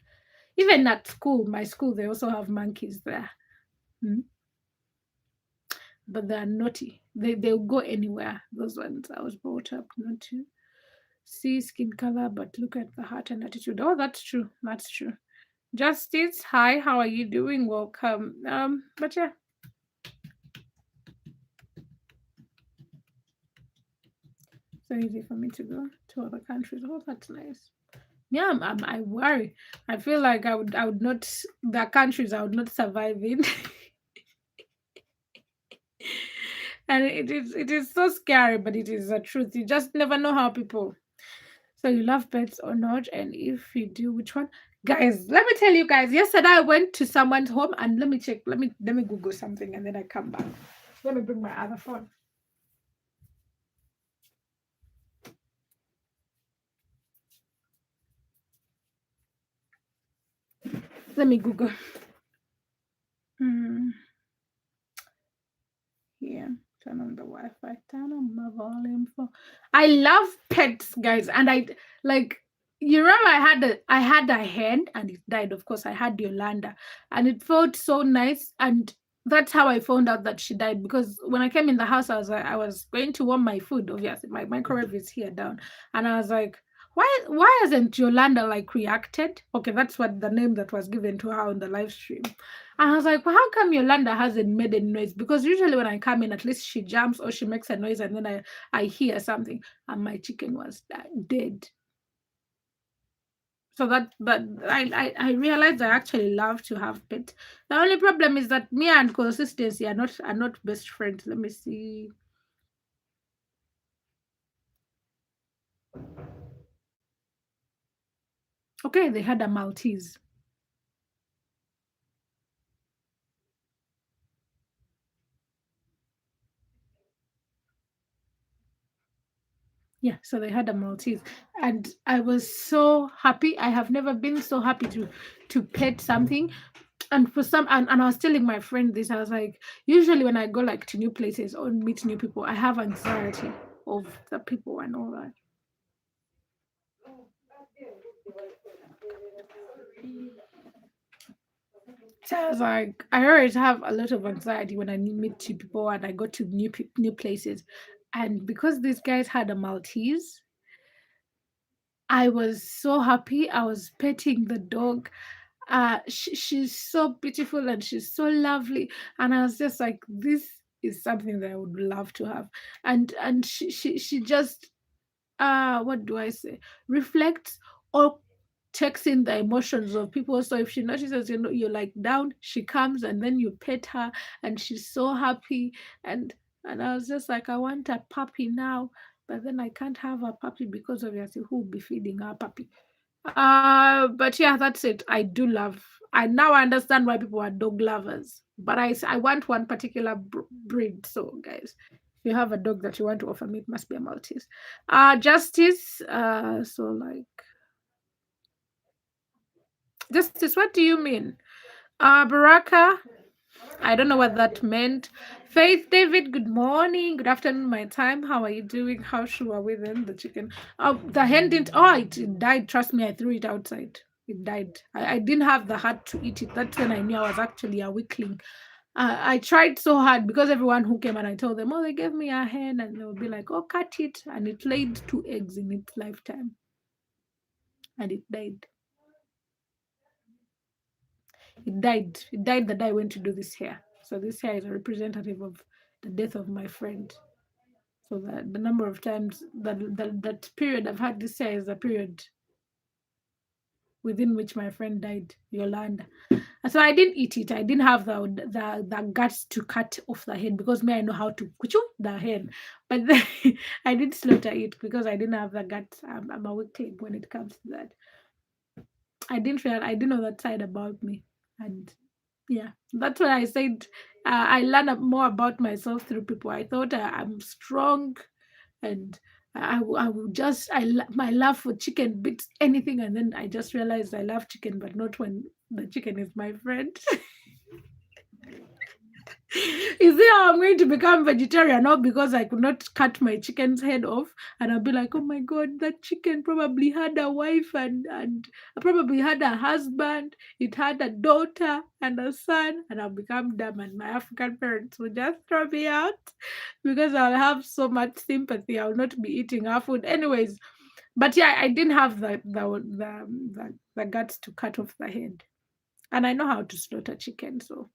Even at school, my school, they also have monkeys there. Mm. But they're naughty. They'll go anywhere. Those ones I was brought up not to see skin color, but look at the heart and attitude. Oh, that's true. That's true. Justice, hi, how are you doing? Welcome. But yeah. So easy for me to go to other countries. Oh, that's nice. Yeah, I worry. I feel like I would not the countries I would not survive in. And it is so scary, but it is the truth. You just never know how people. So you love pets or not, and if you do, which one? Guys, let me tell you guys. Yesterday I went to someone's home, and let me check. Let me Google something, and then I come back. Let me bring my other phone. Let me Google. Hmm. Yeah, turn on the Wi-Fi. Turn on my volume for. I love pets, guys, and I like. You remember I had a hen and it died. Of course, I had Yolanda, and it felt so nice. And that's how I found out that she died because when I came in the house, I was going to warm my food. Obviously, my microwave is here down, and I was like, why hasn't Yolanda like reacted? Okay, that's what the name that was given to her on the live stream. And I was like, well, how come Yolanda hasn't made any noise? Because usually when I come in, at least she jumps or she makes a noise and then I hear something. And my chicken was dead. So that I realized I actually love to have pets. The only problem is that me and consistency are not best friends. Let me see. Okay, they had a Maltese. Yeah, so they had a Maltese, and I was so happy. I have never been so happy to pet something. And for some, and I was telling my friend this. I was like, usually when I go like to new places or meet new people, I have anxiety of the people and all that. So I was like, I always have a lot of anxiety when I meet new people and I go to new places. And because these guys had a Maltese, I was so happy. I was petting the dog. She's so beautiful and she's so lovely. And I was just like, this is something that I would love to have. And she just what do I say? Reflects or takes in the emotions of people. So if she notices you're like down, she comes and then you pet her and she's so happy. And I was just like, I want a puppy now, but then I can't have a puppy because obviously who will be feeding our puppy? But yeah, that's it. I do love. I now understand why people are dog lovers. But I want one particular breed. So guys, if you have a dog that you want to offer me, it must be a Maltese. Justice. So like Justice. What do you mean? Baraka. I don't know what that meant. Faith David, good morning. Good afternoon, my time. How are you doing? How sure we then? The chicken. The hen didn't. Oh, it died. Trust me, I threw it outside. It died. I didn't have the heart to eat it. That's when I knew I was actually a weakling. I tried so hard because everyone who came and I told them, oh, they gave me a hen, and they would be like, oh, cut it. And it laid 2 eggs in its lifetime and it died. It died. It died the day I went to do this hair. So this hair is a representative of the death of my friend. So that the number of times that period I've had this hair is a period within which my friend died, Yolanda. And so I didn't eat it. I didn't have the guts to cut off the head because me I know how to kuchu the head, but then I didn't slaughter it because I didn't have the guts. I'm a weakling when it comes to that. I didn't know that side about me, and yeah, that's why I said I learned more about myself through people. I thought I'm strong, and I will just my love for chicken beats anything, and then I just realized I love chicken, but not when the chicken is my friend. Is it how I'm going to become vegetarian? Not because I could not cut my chicken's head off, and I'll be like, oh my god, that chicken probably had a wife and probably had a husband. It had a daughter and a son, and I'll become dumb, and my African parents will just throw me out because I'll have so much sympathy. I'll not be eating our food, anyways. But yeah, I didn't have the guts to cut off the head, and I know how to slaughter chicken, so.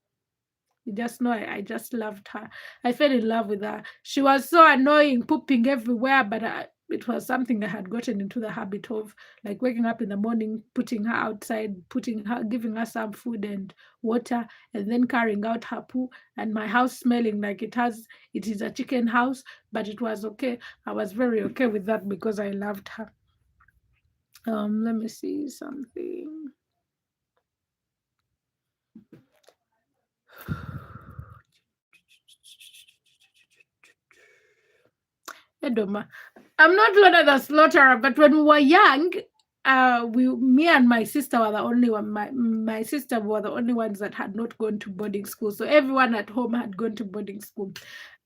You just know I just loved her. I fell in love with her. She was so annoying, pooping everywhere, but it was something I had gotten into the habit of, like waking up in the morning, putting her outside, giving her some food and water, and then carrying out her poo, and my house smelling like it is a chicken house, but it was okay. I was very okay with that because I loved her. Let me see something. Edoma. I'm not Lorna the slaughterer, but when we were young, me and my sister were the only one. My sister were the only ones that had not gone to boarding school. So everyone at home had gone to boarding school.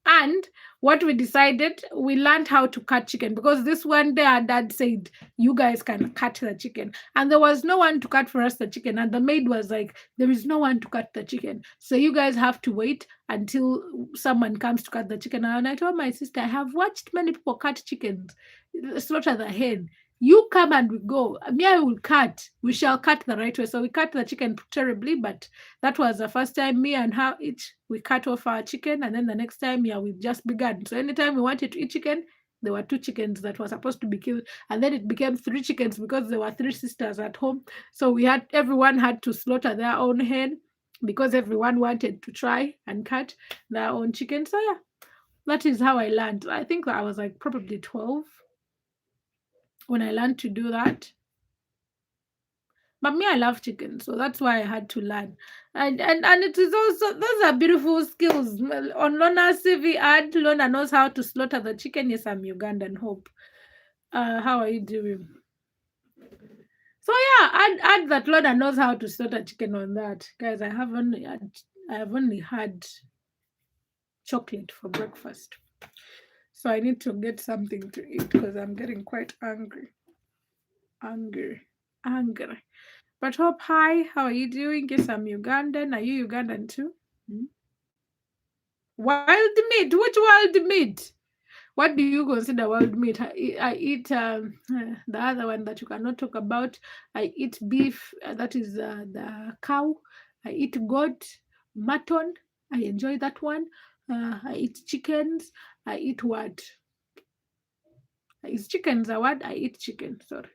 And what we decided, we learned how to cut chicken because this one day our dad said, "You guys can cut the chicken," and there was no one to cut for us the chicken. And the maid was like, "There is no one to cut the chicken, so you guys have to wait until someone comes to cut the chicken." And I told my sister, "I have watched many people cut chickens, slaughter the hen. You come and we go. Me, I will cut. We shall cut the right way." So we cut the chicken terribly, but that was the first time me and her each we cut off our chicken, and then the next time, yeah, we just began. So anytime we wanted to eat chicken, there were two chickens that were supposed to be killed, and then it became three chickens because there were three sisters at home. So everyone had to slaughter their own hen because everyone wanted to try and cut their own chicken. So yeah, that is how I learned. I think I was like probably 12 when I learned to do that. But me, I love chicken, so that's why I had to learn. And it is also, those are beautiful skills. Well, on Lorna's CV, add Lorna knows how to slaughter the chicken. Yes, I'm Ugandan. Hope. How are you doing? So yeah, add that Lorna knows how to slaughter chicken on that, guys. I have only had chocolate for breakfast, so I need to get something to eat because I'm getting quite angry. Angry. But hope, hi, how are you doing? Yes, I'm Ugandan. Are you Ugandan too? Hmm? Wild meat? Which wild meat? What do you consider wild meat? I eat the other one that you cannot talk about. I eat beef, that is the cow. I eat goat, mutton. I enjoy that one. I eat chickens. I eat what? Is chickens a word? I eat chicken, sorry.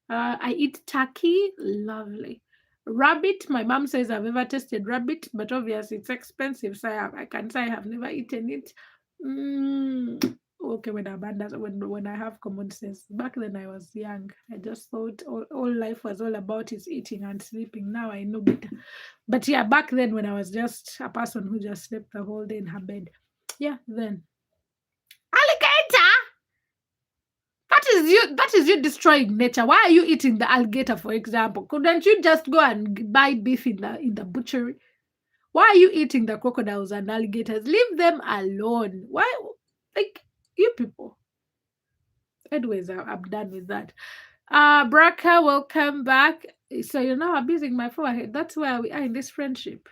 I eat turkey, lovely. Rabbit, my mom says I've ever tasted rabbit, but obviously it's expensive, so I can say I have never eaten it. Okay, when I have common sense. Back then I was young. I just thought all life was all about is eating and sleeping. Now I know better. But yeah, back then when I was just a person who just slept the whole day in her bed. Yeah, then. Alligator! That is you destroying nature. Why are you eating the alligator, for example? Couldn't you just go and buy beef in the butchery? Why are you eating the crocodiles and alligators? Leave them alone. Why, like, you people? Anyways, I'm done with that. Braka, welcome back. So you're now abusing my forehead. That's where we are in this friendship.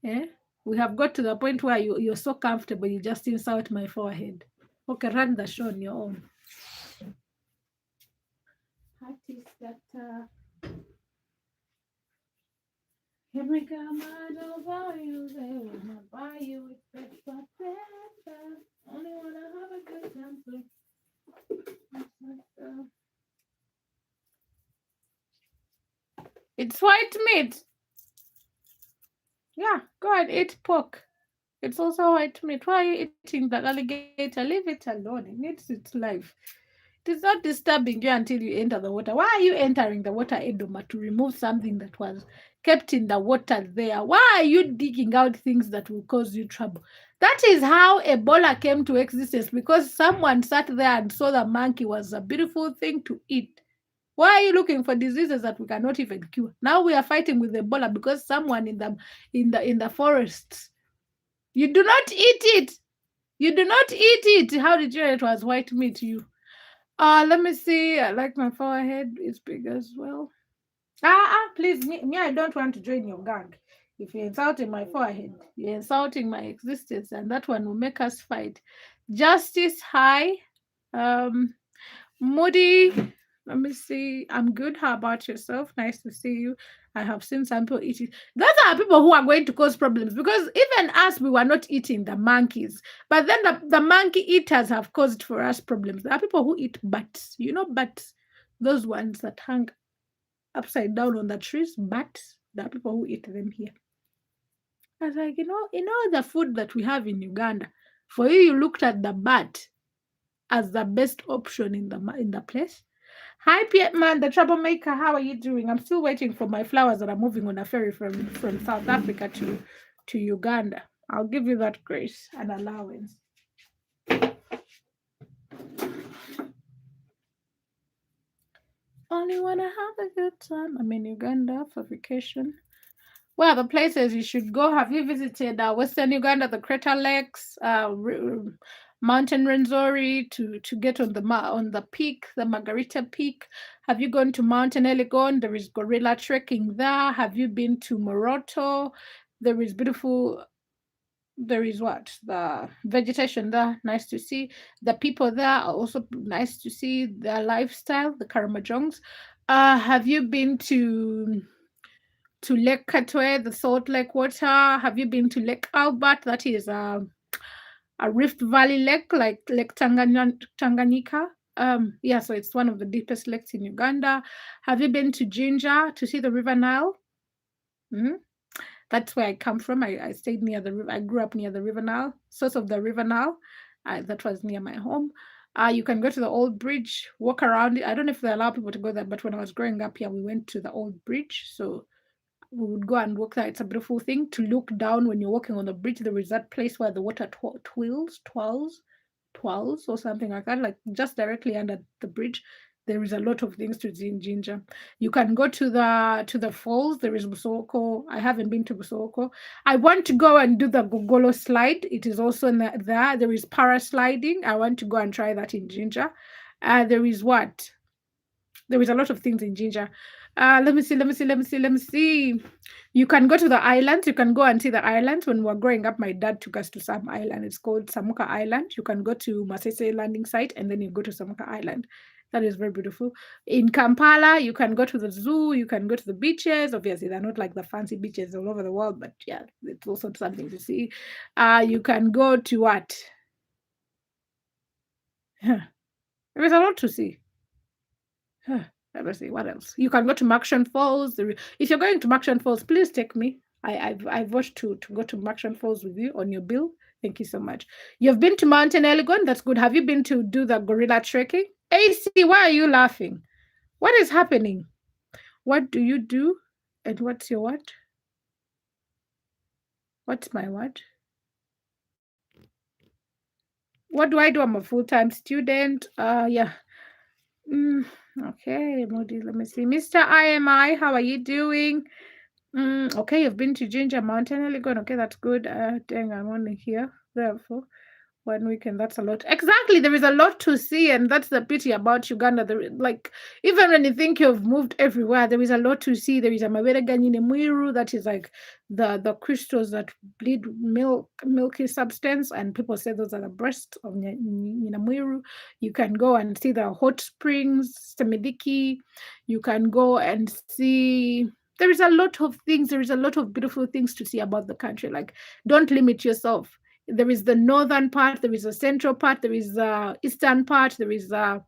Eh? We have got to the point where you're so comfortable, you just insult my forehead. Okay, run the show on your own. Artist that every come out over you, they wanna buy you with better. Only wanna have a good time. It's white meat. Yeah, go ahead, eat pork. It's also white meat. Why are you eating that alligator? Leave it alone. It needs its life. It is not disturbing you until you enter the water. Why are you entering the water, Edoma, to remove something that was kept in the water there? Why are you digging out things that will cause you trouble? That is how Ebola came to existence, because someone sat there and saw the monkey was a beautiful thing to eat. Why are you looking for diseases that we cannot even cure? Now we are fighting with Ebola because someone in the forests. You do not eat it. You do not eat it. How did you know it was white meat? Let me see. I like my forehead. It's big as well. Please, me, I don't want to join your gang. If you're insulting my forehead, you're insulting my existence, and that one will make us fight. Justice, hi. Moody, let me see. I'm good. How about yourself? Nice to see you. I have seen some people eating. Those are people who are going to cause problems, because even us, we were not eating the monkeys. But then the monkey eaters have caused for us problems. There are people who eat bats. You know bats? Those ones that hang upside down on the trees. Bats. There are people who eat them here. I was like, the food that we have in Uganda. For you looked at the bat as the best option in the place. Hi, Pietman, the troublemaker. How are you doing? I'm still waiting for my flowers that are moving on a ferry from South Africa to Uganda. I'll give you that grace and allowance. only want to have a good time. I'm in Uganda for vacation. Well, the places you should go. Have you visited Western Uganda, the Crater Lakes, Mountain Rwenzori to get on the peak, the Margarita Peak? Have you gone to Mountain Elgon? There is gorilla trekking there. Have you been to Moroto? There is beautiful. There is what the vegetation there, nice to see. The people there are also nice to see. Their lifestyle, the Karamajongs. Have you been to Lake Katwe, the Salt Lake water? Have you been to Lake Albert? That is a Rift Valley lake, like Lake Tanganyika. Yeah, so it's one of the deepest lakes in Uganda. Have you been to Jinja to see the River Nile? Mm-hmm. That's where I come from. I stayed near the river. I grew up near the River Nile, source of the River Nile. That was near my home. You can go to the old bridge, walk around it. I don't know if they allow people to go there, but when I was growing up here, we went to the old bridge. So we would go and walk there. It's a beautiful thing to look down when you're walking on the bridge. There is that place where the water twirls or something like that, like just directly under the bridge. There is a lot of things to see in Jinja. You can go to the falls. There is Busoko. I haven't been to Busoko. I want to go and do the Gogolo slide. It is also there. There is parasliding. I want to go and try that in Jinja. There is what? There is a lot of things in Jinja. Let me see. You can go to the islands. You can go and see the islands. When we were growing up, my dad took us to some island. It's called Samuka Island. You can go to Masese landing site and then you go to Samuka Island. That is very beautiful. In Kampala, you can go to the zoo. You can go to the beaches. Obviously, they're not like the fancy beaches all over the world, but yeah, it's also something to see. You can go to what? There is a lot to see. Let me see what else. You can go to Maction Falls. If you're going to Maction Falls, please take me. I've watched to go to Maction Falls with you on your bill. Thank you so much. You've been to Mountain Elgon. That's good. Have you been to do the gorilla trekking? AC, why are you laughing? What is happening? What do you do? And what's your what? What's my what? What do I do? I'm a full-time student. Yeah. Okay, Modi, let me see. Mr. IMI, how are you doing? Okay, you've been to Ginger Mountain, Elgon. Okay, that's good. Dang, I'm only here. Therefore, 1 weekend, that's a lot. Exactly, there is a lot to see, and that's the pity about Uganda. Like, even when you think you've moved everywhere, there is a lot to see. There is a Mawereganyine Mwiru, that is like the crystals that bleed milky substance, and people say those are the breasts of Mwiru. You can go and see the hot springs, Semediki. You can go and see. There is a lot of things. There is a lot of beautiful things to see about the country. Like, don't limit yourself. There is the northern part, there is a central part, there is the eastern part, there is the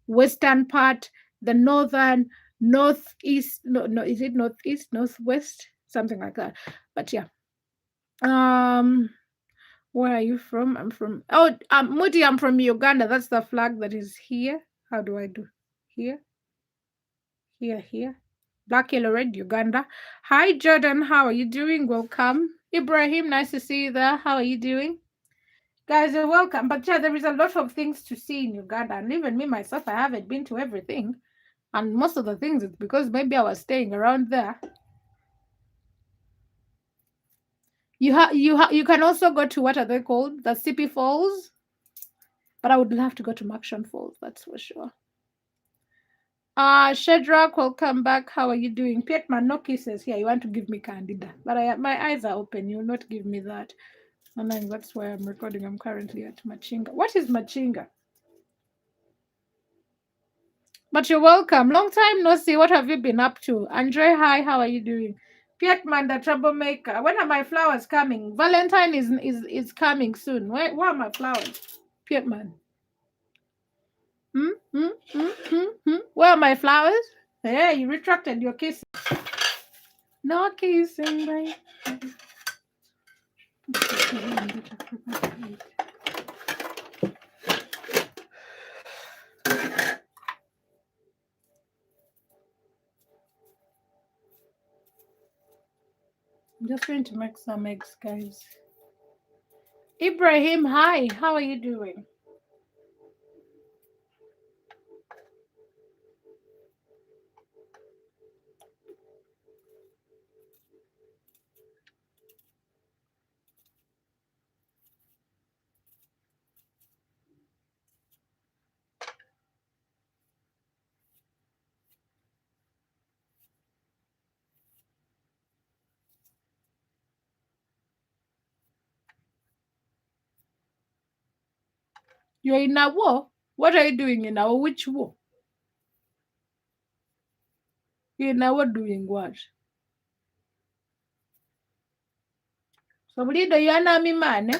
western part, the northern, northeast, no, is it northeast, northwest, something like that. But yeah. Where are you from? I'm from Mudi, I'm from Uganda. That's the flag that is here. How do I do? Here. Black, yellow, red, Uganda. Hi, Jordan. How are you doing? Welcome. Ibrahim, nice to see you there. How are you doing? Guys, you're welcome. But yeah, there is a lot of things to see in Uganda. And even me, myself, I haven't been to everything. And most of the things, it's because maybe I was staying around there. You can also go to, what are they called? The Sipi Falls. But I would love to go to Maction Falls, that's for sure. Shedrack, welcome back. How are you doing? Pietman, no kisses here. You want to give me candida. But my eyes are open. You will not give me that. And then that's why I'm recording. I'm currently at Machinga. What is Machinga? But you're welcome. Long time no see. What have you been up to? Andre, hi. How are you doing? Pietman, the troublemaker. When are my flowers coming? Valentine is coming soon. Where are my flowers? Pietman. Where are my flowers? Hey, you retracted your kiss. No kissing, baby. I'm just going to make some eggs, guys. Ibrahim, hi. How are you doing? You're in a war. What are you doing in a war? Which war? You're in a war doing what? So, do you an army man? Eh?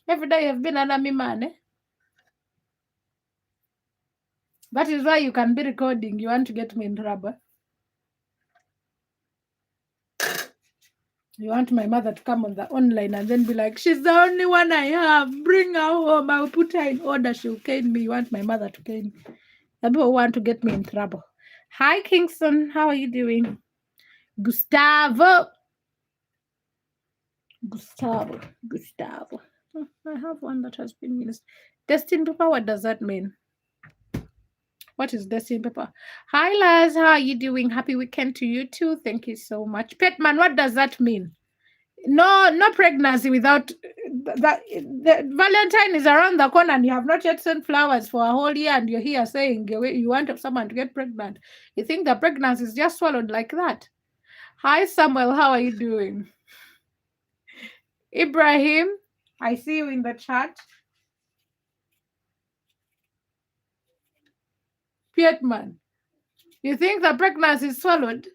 Every day you've been an army man. Eh? That is why you can be recording. You want to get me in trouble. You want my mother to come on the online and then be like, she's the only one I have. Bring her home. I'll put her in order. She'll cane me. You want my mother to cane me. The people want to get me in trouble. Hi, Kingston. How are you doing? Gustavo. Gustavo. Oh, I have one that has been used. Destined paper, what does that mean? What is destined paper? Hi, Laz. How are you doing? Happy weekend to you too. Thank you so much. Petman, what does that mean? No pregnancy without that. The Valentine is around the corner and you have not yet sent flowers for a whole year and you're here saying you want someone to get pregnant. You think the pregnancy is just swallowed like that? Hi, Samuel. How are you doing? Ibrahim, I see you in the chat. Pietman, you think the pregnancy is swallowed?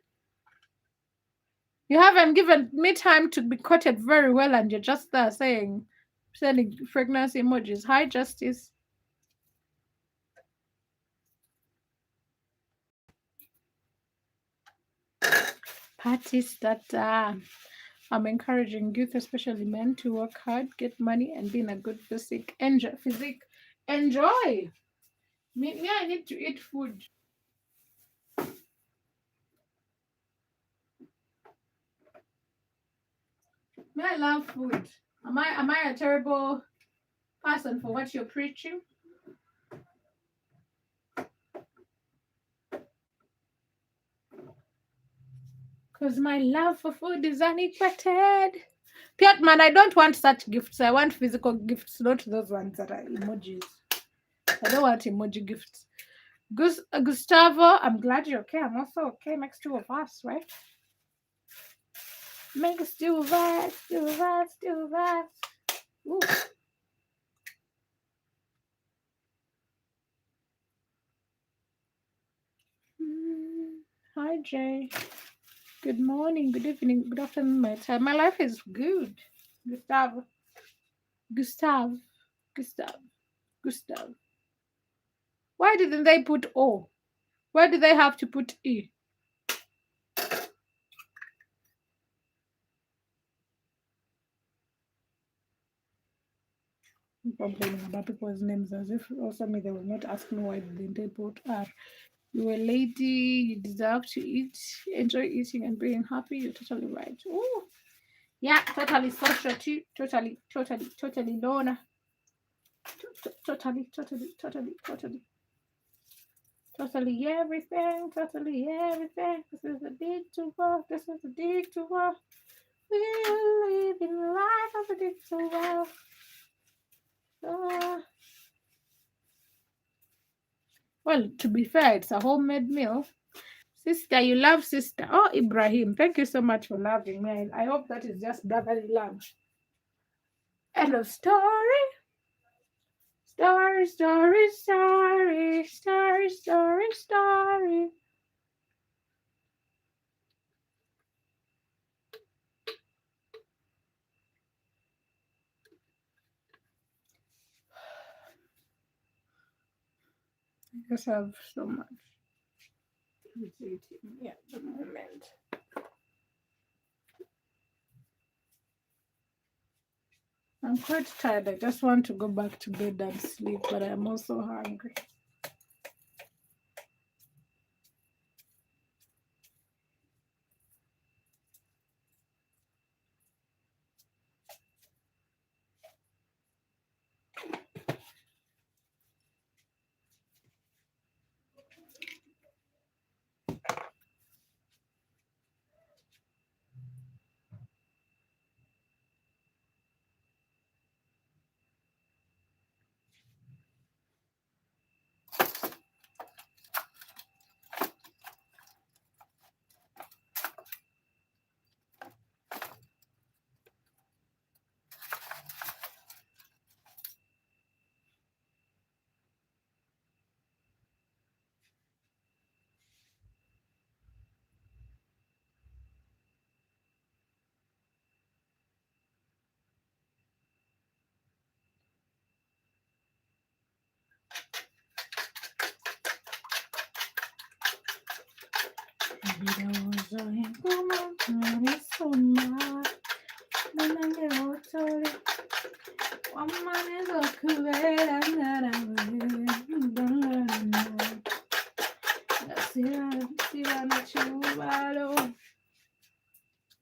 You haven't given me time to be quoted very well and you're just there sending pregnancy emojis. Hi, Justice. Party starter. I'm encouraging youth, especially men, to work hard, get money, and be in a good physique. Enjoy. Me, I need to eat food. Me, I love food. Am I a terrible person for what you're preaching? Because my love for food is unequated. Piotman, I don't want such gifts. I want physical gifts, not those ones that are emojis. I don't want emoji gifts. Gustavo, I'm glad you're okay. I'm also okay. Makes two of us, right? Makes two of us. Ooh. Hi, Jay. Good morning, good evening, good afternoon, my time. My life is good. Gustav. Why didn't they put O? Why do they have to put E? I'm complaining about people's names as if also me they will not ask me why didn't they put R. You're a lady, you deserve to eat, enjoy eating and being happy. You're totally right. Oh, yeah, totally social too. Totally, Lorna. Totally everything. This is a digital world. We're living life of a digital world. Well, to be fair, it's a homemade meal. Sister, you love sister. Oh, Ibrahim, thank you so much for loving me. I hope that is just brotherly love. End of story. Story. I just have so much. Yeah, the moment. I'm quite tired. I just want to go back to bed and sleep, but I'm also hungry. Ndowooza enkoma n'esoma nange otole wammanyiza okubeera narawe siba na kiwubalo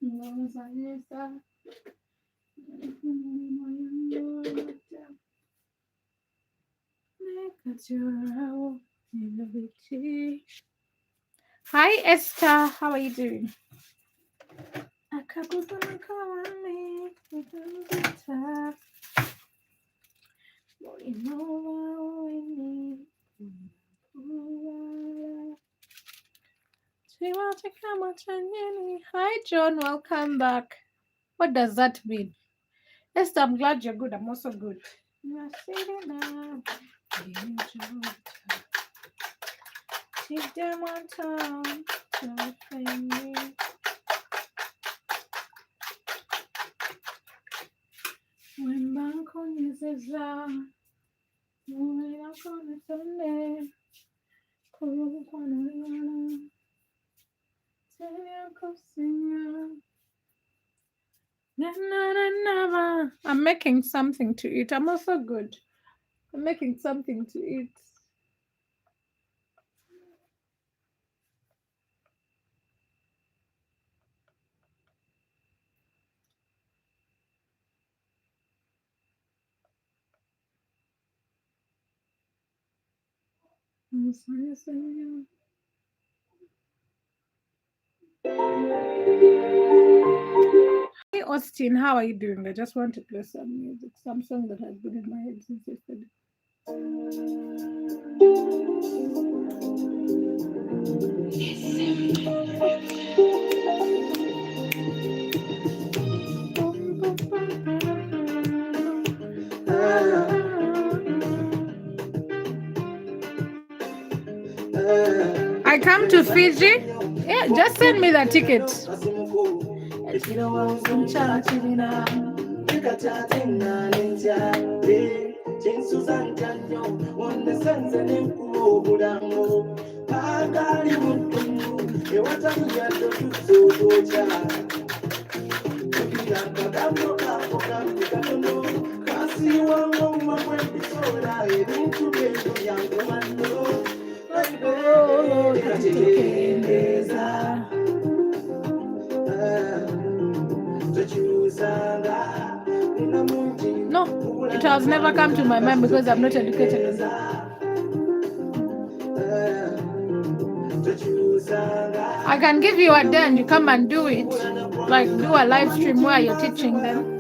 ng'ozanyisa Hi Esther, how are you doing? Hi John, welcome back. What does that mean? Esther, I'm glad you're good. I'm also good. Take them on time to find me. When Banco uses when I'm gonna Sunday, I'm making something to eat. I'm also good. I'm making something to eat. Hey Austin, how are you doing? I just want to play some music, some song that has been in my head since yesterday. I come to Fiji. Yeah, just send me the ticket. No, it has never come to my mind because I'm not educated on that. I can give you a day and you come and do it. Like do a live stream where you're teaching them.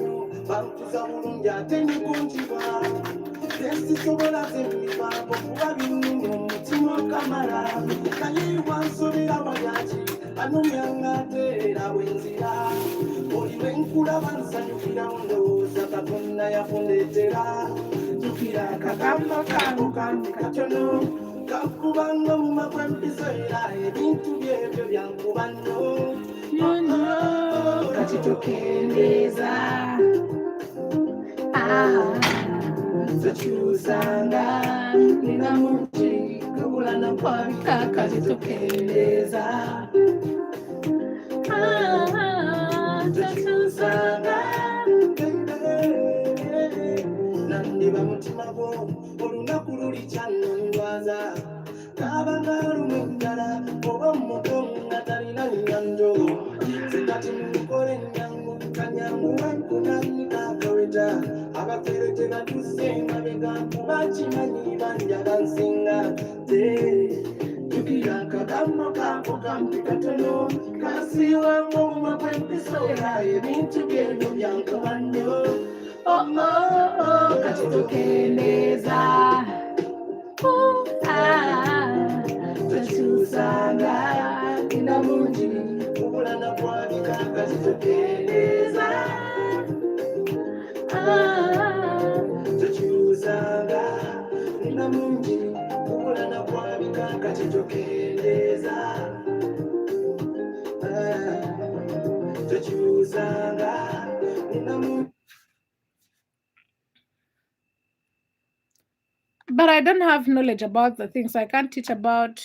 But I don't have knowledge about the things. I can't teach about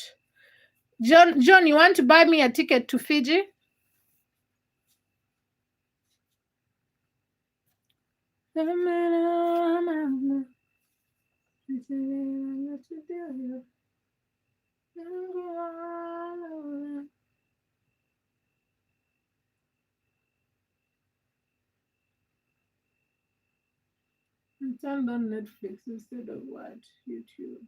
John, you want to buy me a ticket to Fiji? It's on Netflix instead of what? YouTube.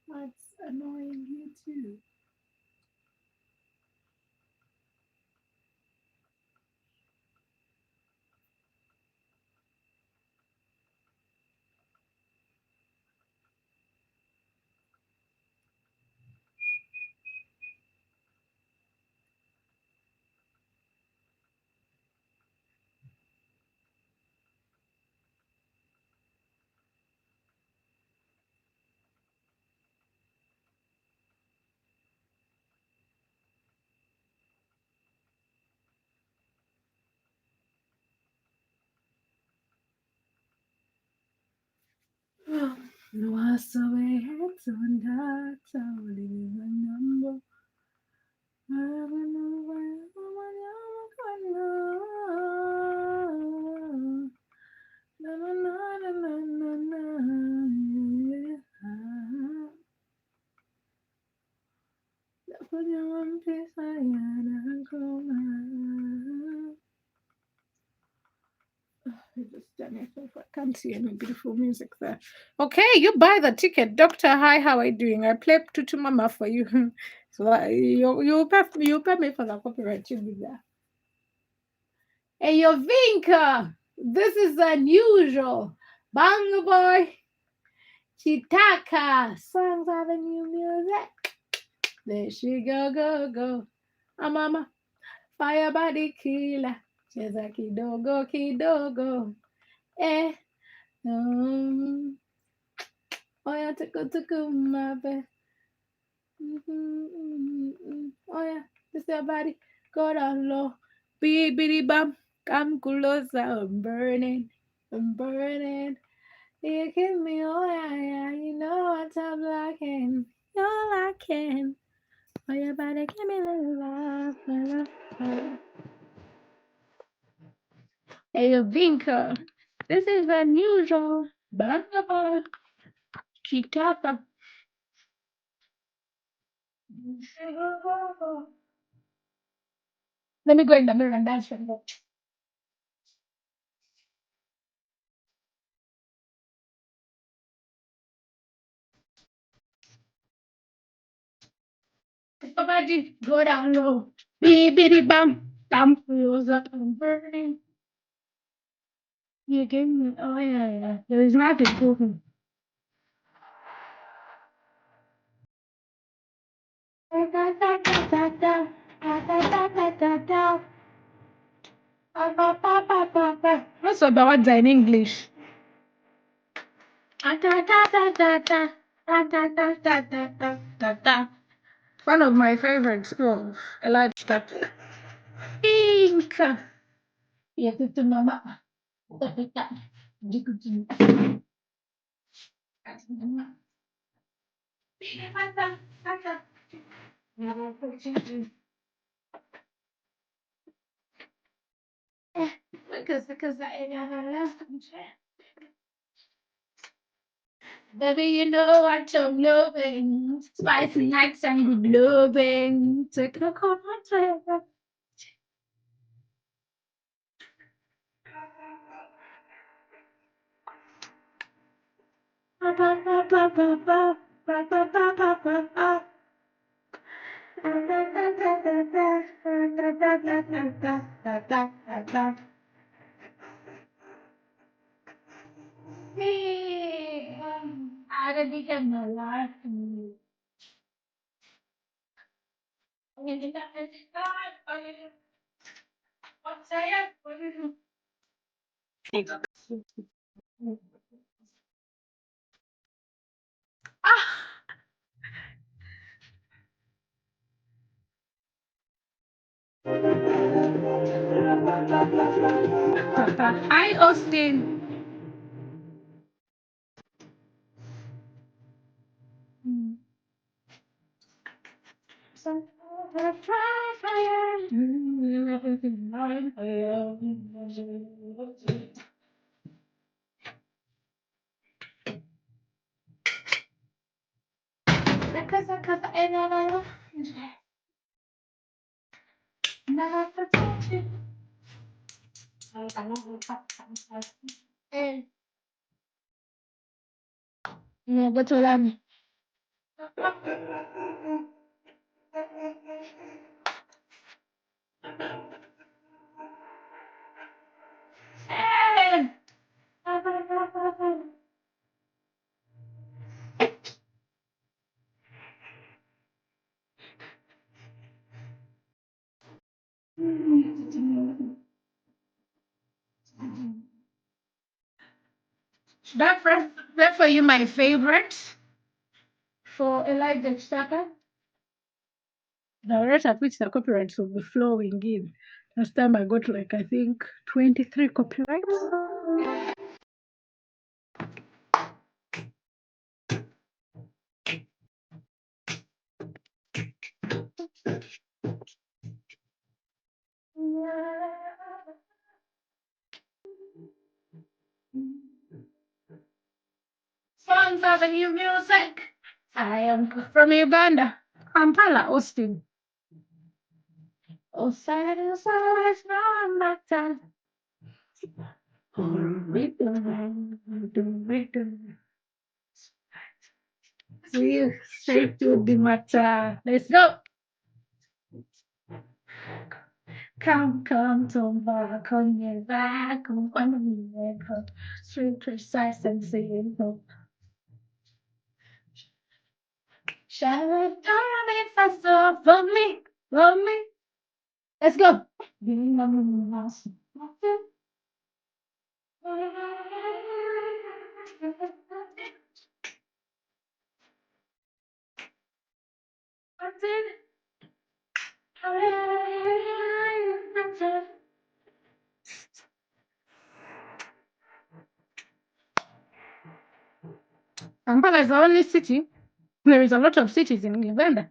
That's annoying YouTube. Was away hands on that only a number. I can't see any beautiful music there. Okay, you buy the ticket. Doctor, hi, how are you doing? I play Tutu Mama for you. So you pay me for the copyright. You be there. Hey, yo, Vinka, this is unusual. Banga boy, Chitaka, songs are the new music. There she go. Mama, fire body killer. Cheza kidogo, kidogo. Eh, um, oh yeah, tuku, my bed. Oh yeah, this your body. Go down low. Beep, bam. Come closer. I'm burning. You give me, oh yeah. You know what I'm liking. You're liking. Oh, you better give me a little love. Hey, Vinka. This is unusual. Bangaba. Chitapa. Let me go in the mirror and dance for you. Somebody go down low. Beep, bam. Bam, feels up and burning. You gave me, oh yeah. There is nothing cooking. What's up about words in English? One of my favorites. Oh, I like that. Pink. Yes, it's a mama. Because baby, you know I am loving spicy nights and good loving. Take a corner. Hey, I don't think I'm alive. Hi, Austin. Yeah, but what I'm that for you my favorite for Elijah Chaka. The rate at which the copyrights will be flowing in. Last time I got like I think 23 copyrights. Songs of the new music. I am from Uganda, Kampala, Austin. Osiris, from matter. We straight to the matter. Let's go. Come to back on your back on your back. Straight, precise, and simple. Shall it turn it faster for me? For me? Let's go. Kampala is the only city. There is a lot of cities in Uganda.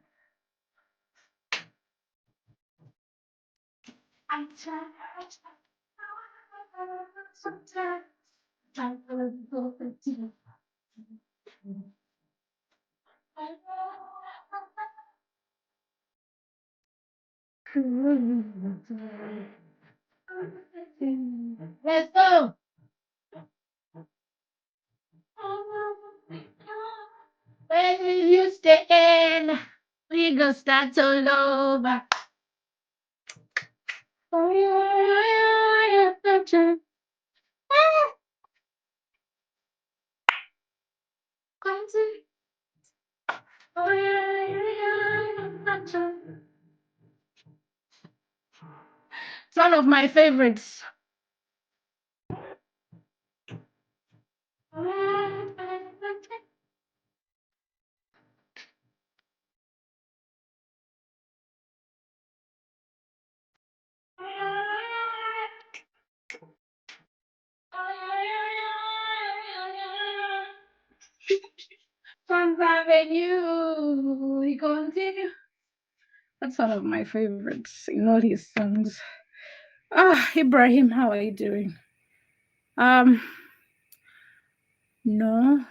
Let's go. Where will you stand? We gonna start all over. It's one of my favorites. From Avenue, we continue. That's one of my favorites in all his songs. Ibrahim, how are you doing? No.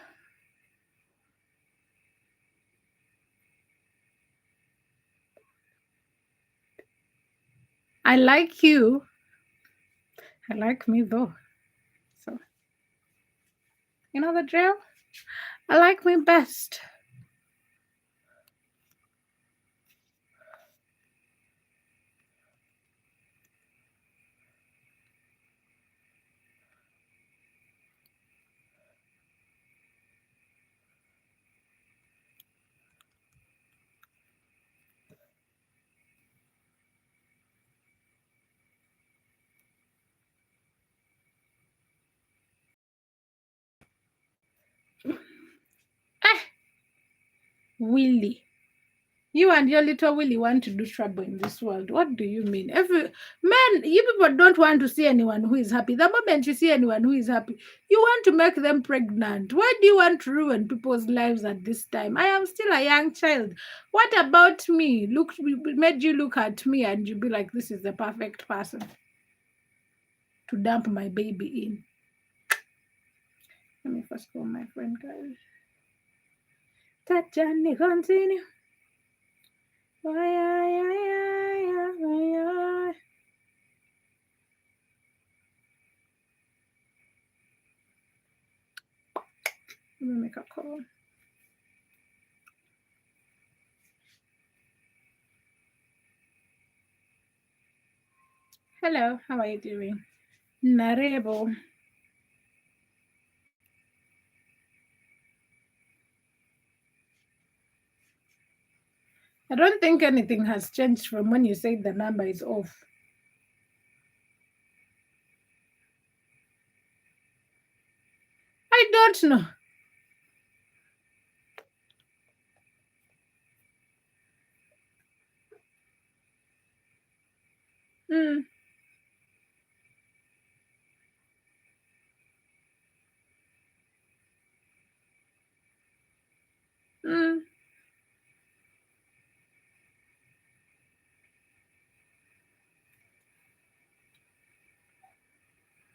I like you. I like me though. So, you know the drill? I like me best. Willie. You and your little Willie want to do trouble in this world. What do you mean? Men, you people don't want to see anyone who is happy. The moment you see anyone who is happy, you want to make them pregnant. Why do you want to ruin people's lives at this time? I am still a young child. What about me? Look, we made you look at me and you be like, this is the perfect person to dump my baby in. Let me first call my friend, guys. Tajani, continue. Let me make a call. Hello, how are you doing? Narebo. I don't think anything has changed from when you said the number is off. I don't know. Mm, mm,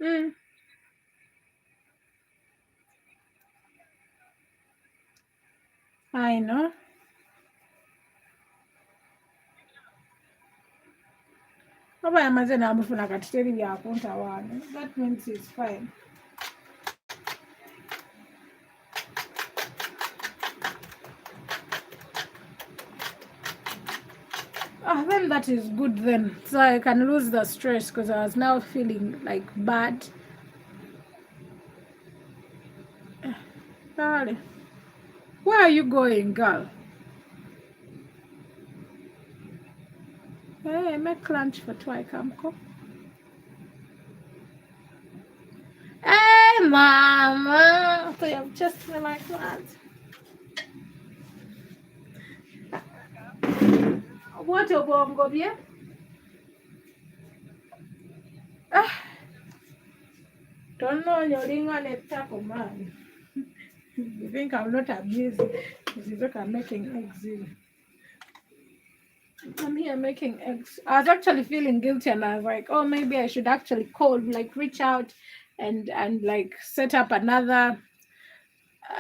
mm. I know. That means it's fine. Then that is good then. So I can lose the stress because I was now feeling like bad. Darling, where are you going, girl? Hey, make lunch for Twikamko. Hey, mama. So you've just been like that. What a bongo, yeah? Don't know you're doing on a taco, man. You think I'm not abusing? Look, I'm making eggs. I'm here making eggs. I was actually feeling guilty, and I was like, oh, maybe I should actually call, like, reach out, and like set up another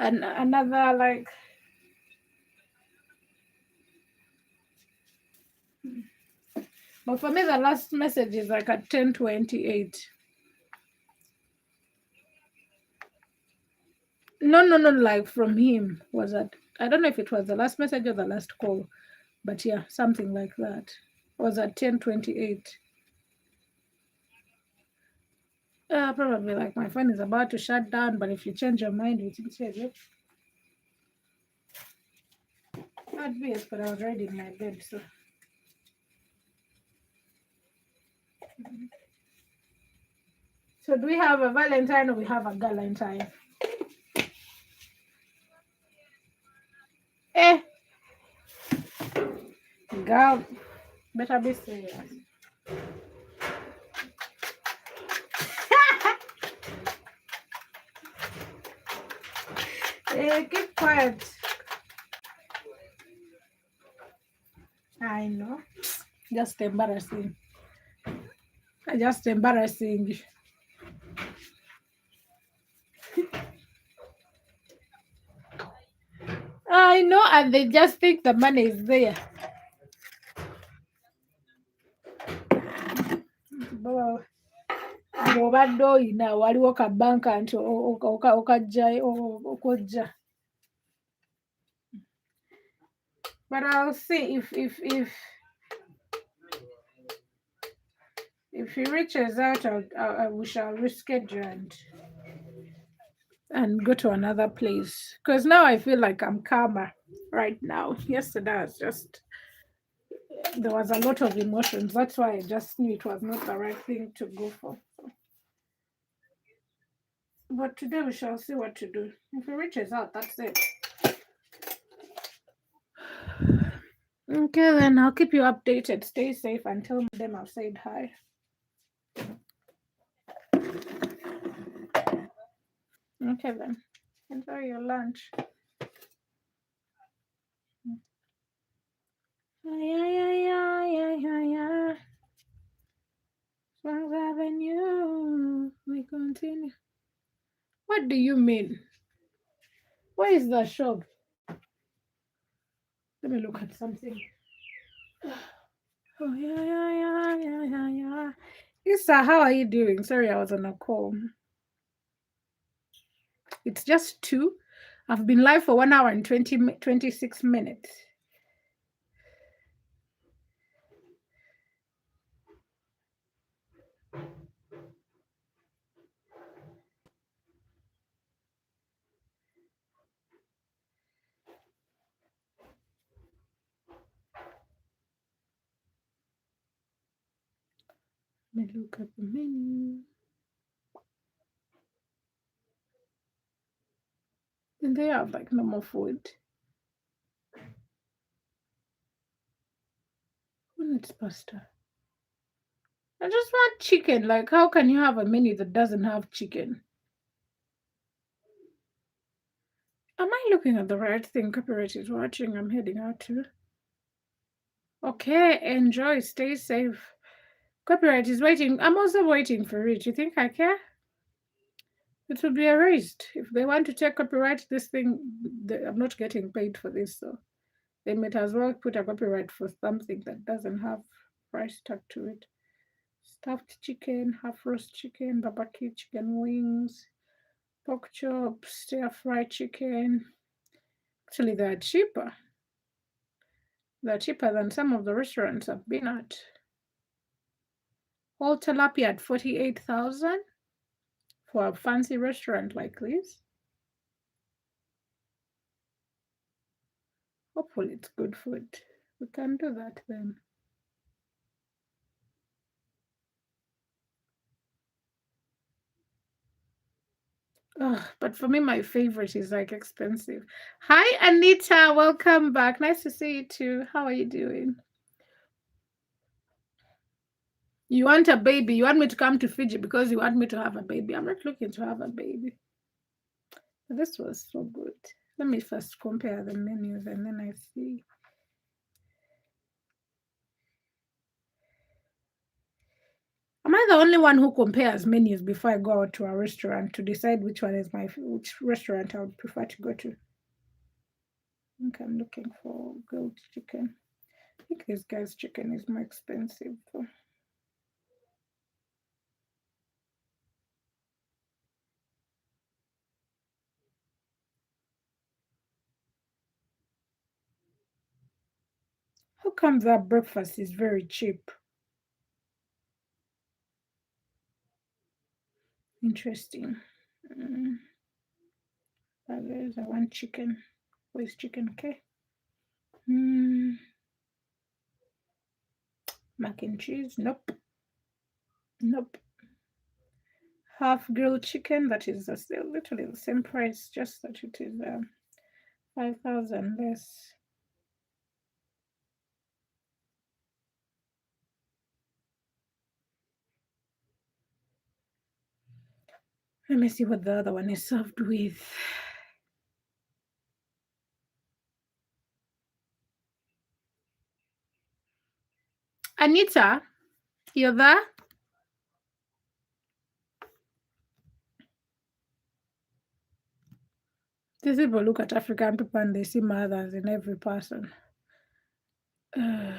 like. But for me, the last message is like at 10:28. No, like from him was that. I don't know if it was the last message or the last call, but yeah, something like that. Was at 10:28. Probably like my phone is about to shut down, but if you change your mind, we can change it. Not be, but I was already in my bed, so. So do we have a Valentine or we have a Galentine? Eh, girl, better be serious. Keep quiet. I know. Just embarrassing. Just embarrassing. I know, and they just think the money is there. Ng'obadde oyina waliwo ka banka nti okojja. But I'll see if he reaches out, we shall reschedule and go to another place. Because now I feel like I'm calmer right now. Yesterday I was just there was a lot of emotions. That's why I just knew it was not the right thing to go for. But today we shall see what to do. If he reaches out, that's it. Okay, then I'll keep you updated. Stay safe and tell them I've said hi. Okay, then. Enjoy your lunch. Yeah. Swans Avenue. We continue. What do you mean? Where is the shop? Let me look at something. Oh, yeah. Issa, how are you doing? Sorry, I was on a call. It's just 2. I've been live for 1 hour and 26 minutes. Let me look at the menu. And they have like normal food. Who needs pasta? I just want chicken. Like, how can you have a menu that doesn't have chicken? Am I looking at the right thing? Copyright is watching. I'm heading out to. Okay, enjoy. Stay safe. Copyright is waiting. I'm also waiting for it. You think I care? It will be erased. If they want to take copyright, this thing, I'm not getting paid for this, so they might as well put a copyright for something that doesn't have price tag to it. Stuffed chicken, half roast chicken, barbecue chicken wings, pork chops, stir-fried chicken. Actually, they're cheaper. They're cheaper than some of the restaurants I've been at. Whole tilapia at 48,000 for a fancy restaurant like this. Hopefully it's good food. We can do that then. But for me, my favorite is like expensive. Hi, Anita. Welcome back. Nice to see you too. How are you doing? You want a baby? You want me to come to Fiji because you want me to have a baby? I'm not looking to have a baby. This was so good. Let me first compare the menus and then I see. Am I the only one who compares menus before I go out to a restaurant to decide which restaurant I would prefer to go to? I think I'm looking for grilled chicken. I think this guy's chicken is more expensive though. How come that breakfast is very cheap? Interesting. There's one chicken. Where's chicken? Okay. Mac and cheese. Nope. Half grilled chicken. That is literally the same price, just that it is 5,000 less. Let me see what the other one is served with. Anita, you're there? These people look at African people and they see mothers in every person. Okay,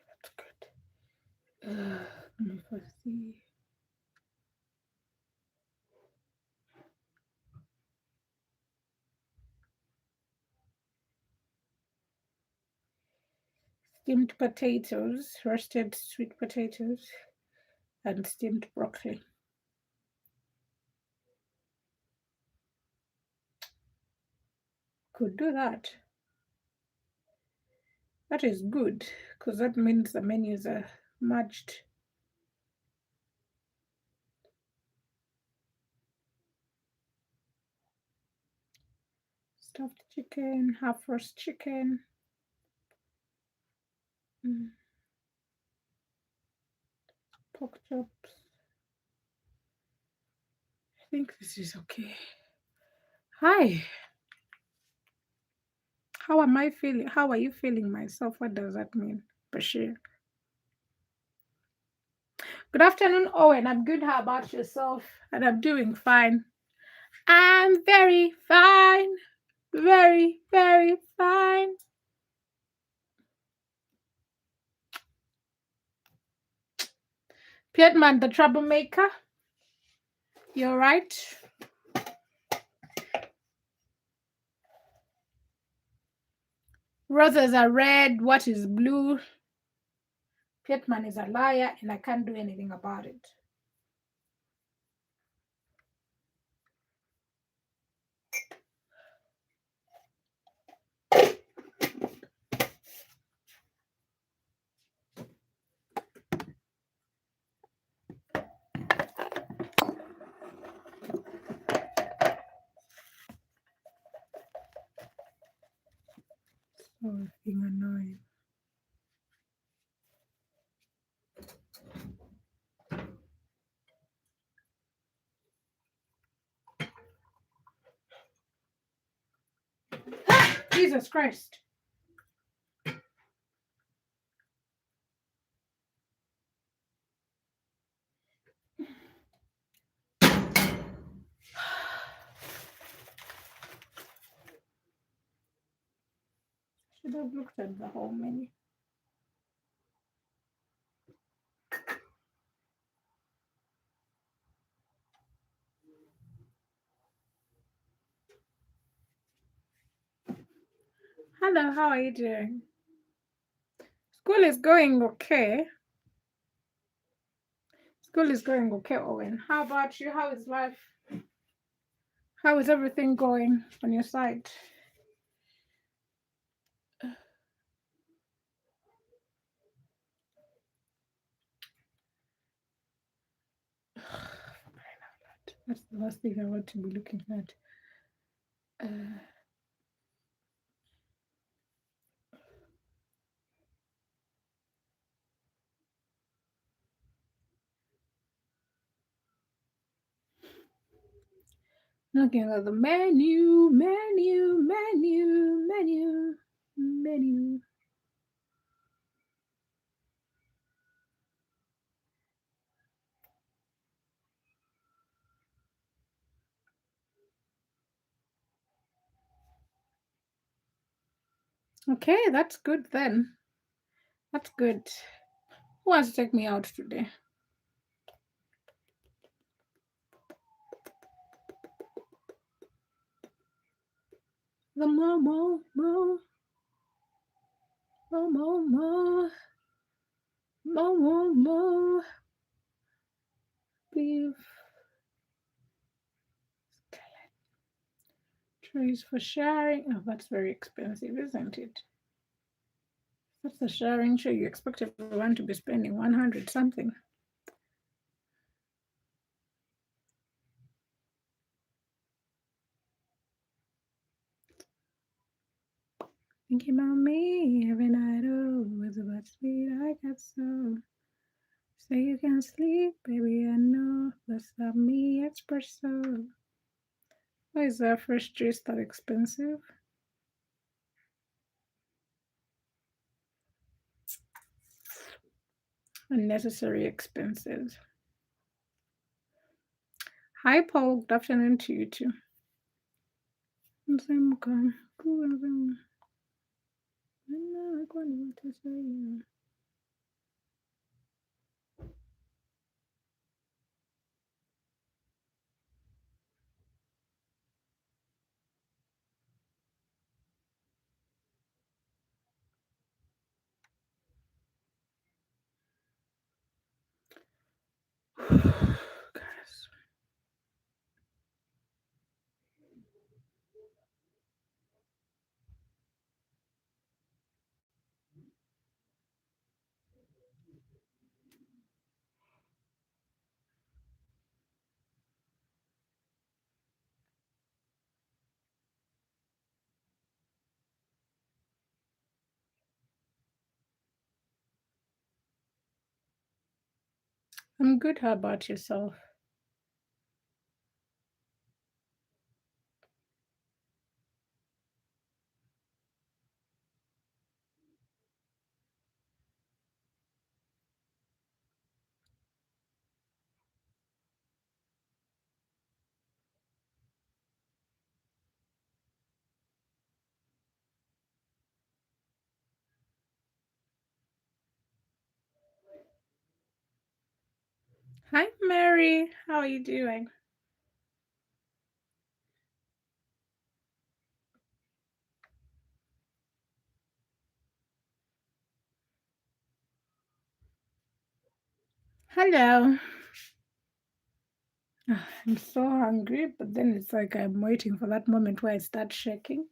that's good. Let me first see. Steamed potatoes, roasted sweet potatoes, and steamed broccoli. Could do that. That is good because that means the menus are Merged. Stuffed chicken, half roast chicken. Mm, pork chops. I think this is okay. Hi. How am I feeling? How are you feeling myself? What does that mean? Bashir. Good afternoon, Owen. I'm good. How about yourself? And I'm doing fine. I'm very fine. Very, very fine. Piedmont, the troublemaker. You're right. Roses are red. What is blue? Piedmont is a liar, and I can't do anything about it. So being annoying. Jesus Christ. Should have looked at the whole menu. Hello, how are you doing? School is going okay. School is going okay, Owen. How about you? How is life? How is everything going on your side? That's the last thing I want to be looking at. Looking at the menu. Okay, that's good then. That's good. Who wants to take me out today? The more beef trays for sharing. Oh, that's very expensive, isn't it? That's a sharing show. You expect everyone to be spending 100 something. Thinking about me every night. Oh, it's about sweet. I got so. Say you can sleep, baby. I know. Let's have me espresso. Why is that fresh juice that expensive? Unnecessary expenses. Hi, Paul. Good afternoon to you too. Guys. I'm good. How about yourself? Hi, Mary. How are you doing? Hello. I'm so hungry, but then it's like I'm waiting for that moment where I start shaking.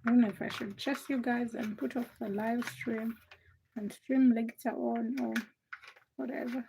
I don't know if I should trust you guys and put off the live stream and stream later on or whatever.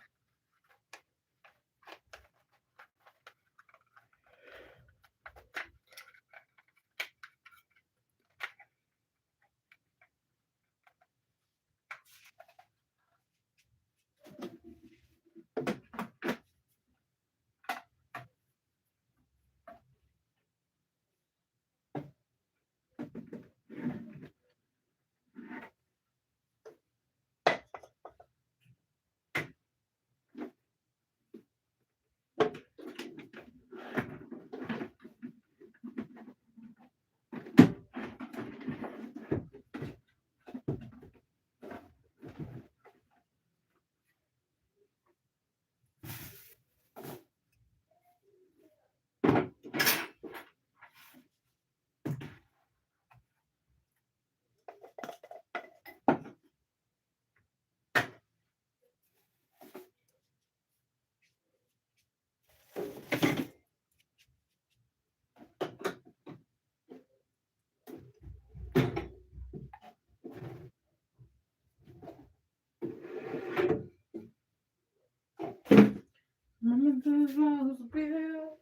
Mama, the walls built,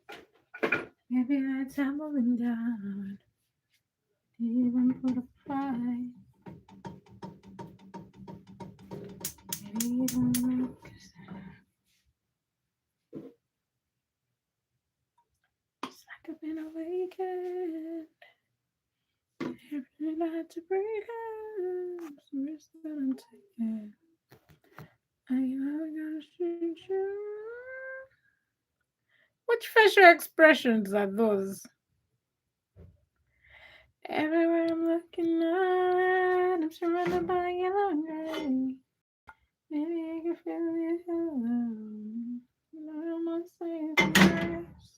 maybe I'm tumbling down, even for the fight, maybe even look. It's like I've been awakened. Every night to break up. Some risk that I'm taking. I never gonna shoot you. Which facial expressions are those? Everywhere I'm looking at, I'm surrounded by yellow and gray. Maybe I can feel your hello. You know I'm on safe place.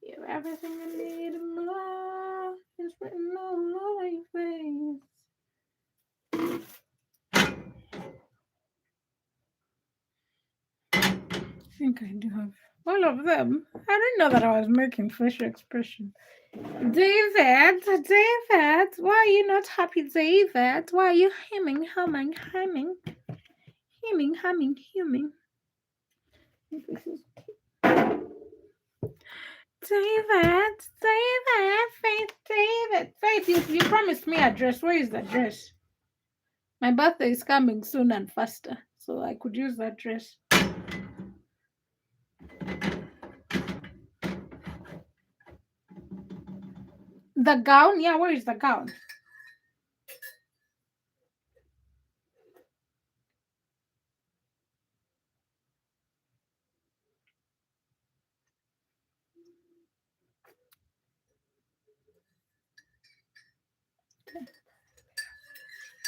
You're everything I need and more. It's written all over your face. I think I do have all of them. I didn't know that I was making facial expression. David, David, why are you not happy, David? Why are you humming, humming? Humming. Faith, you promised me a dress. Where is the dress? My birthday is coming soon and faster, so I could use that dress. The gown? Yeah, where is the gown?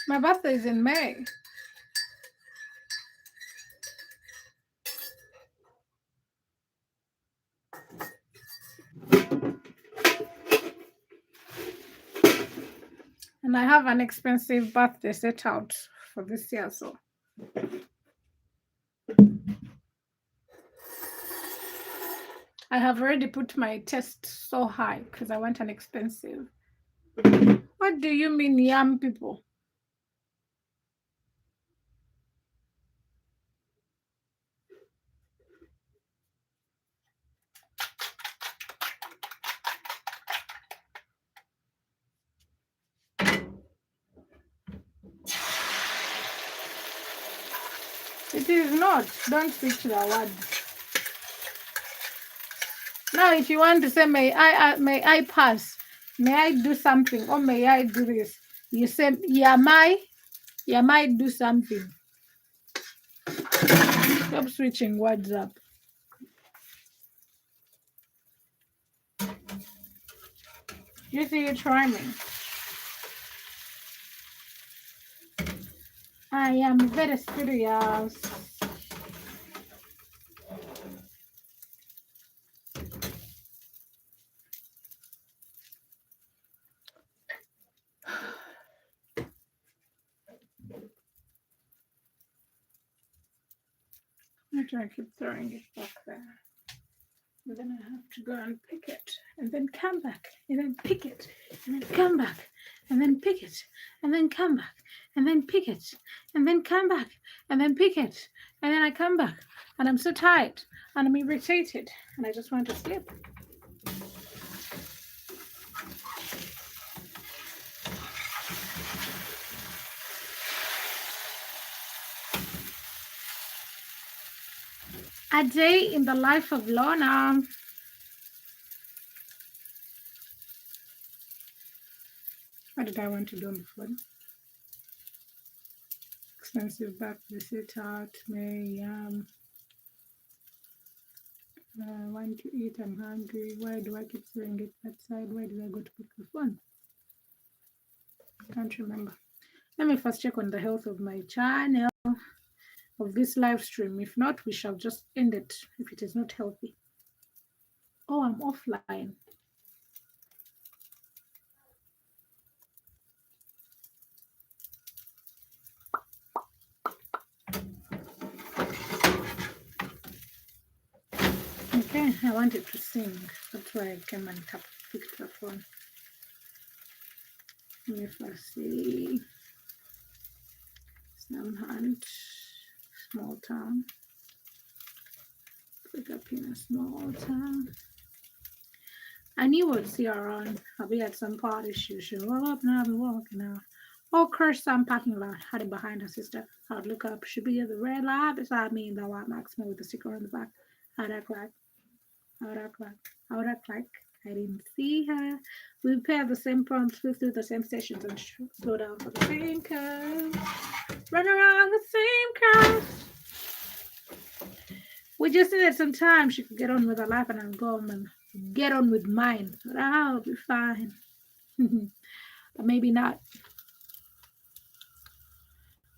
My birthday is in May. And I have an expensive birthday set out for this year, so I have already put my test so high because I want an expensive. What do you mean, young people? It is not. Don't switch the word. Now, if you want to say, may I pass? May I do something? Or may I do this? You say, yeah, might do something. Stop switching words up. You see, you try me. I am very serious. I'm trying to keep throwing it back there. And then I have to go and pick it, and then come back, and then pick it, and then come back, and then pick it, and then come back, and then pick it, and then come back, and then pick it, and then I come back, and I'm so tired, and I'm irritated, and I just want to sleep. A day in the life of Lorna. What did I want to do before? Expensive back, visit out, may I want to eat, I'm hungry. Why do I keep saying it that side? Why did I go to pick the phone? Can't remember. Let me first check on the health of my channel, of this live stream. If not, we shall just end it if it is not healthy. Oh, I'm offline. Okay, I wanted to sing. That's why I came and picked the phone. Let me first see. Sam Hunt, small town. Pick up in a small town. I knew we'd see her around. I'll be at some party. She'll roll up and I'll be walking out. Oh, curse some parking lot. Hiding behind her sister. I'd look up. She'd be at the red light beside me in the white Maxima with the sticker on the back. I'd act like I didn't see her. We pair the same prompts, flew through the same stations, and slow down for the same cars. Run around the same cars. We just needed some time. She could get on with her life, and I'd go and get on with mine. But I'll be fine. But maybe not.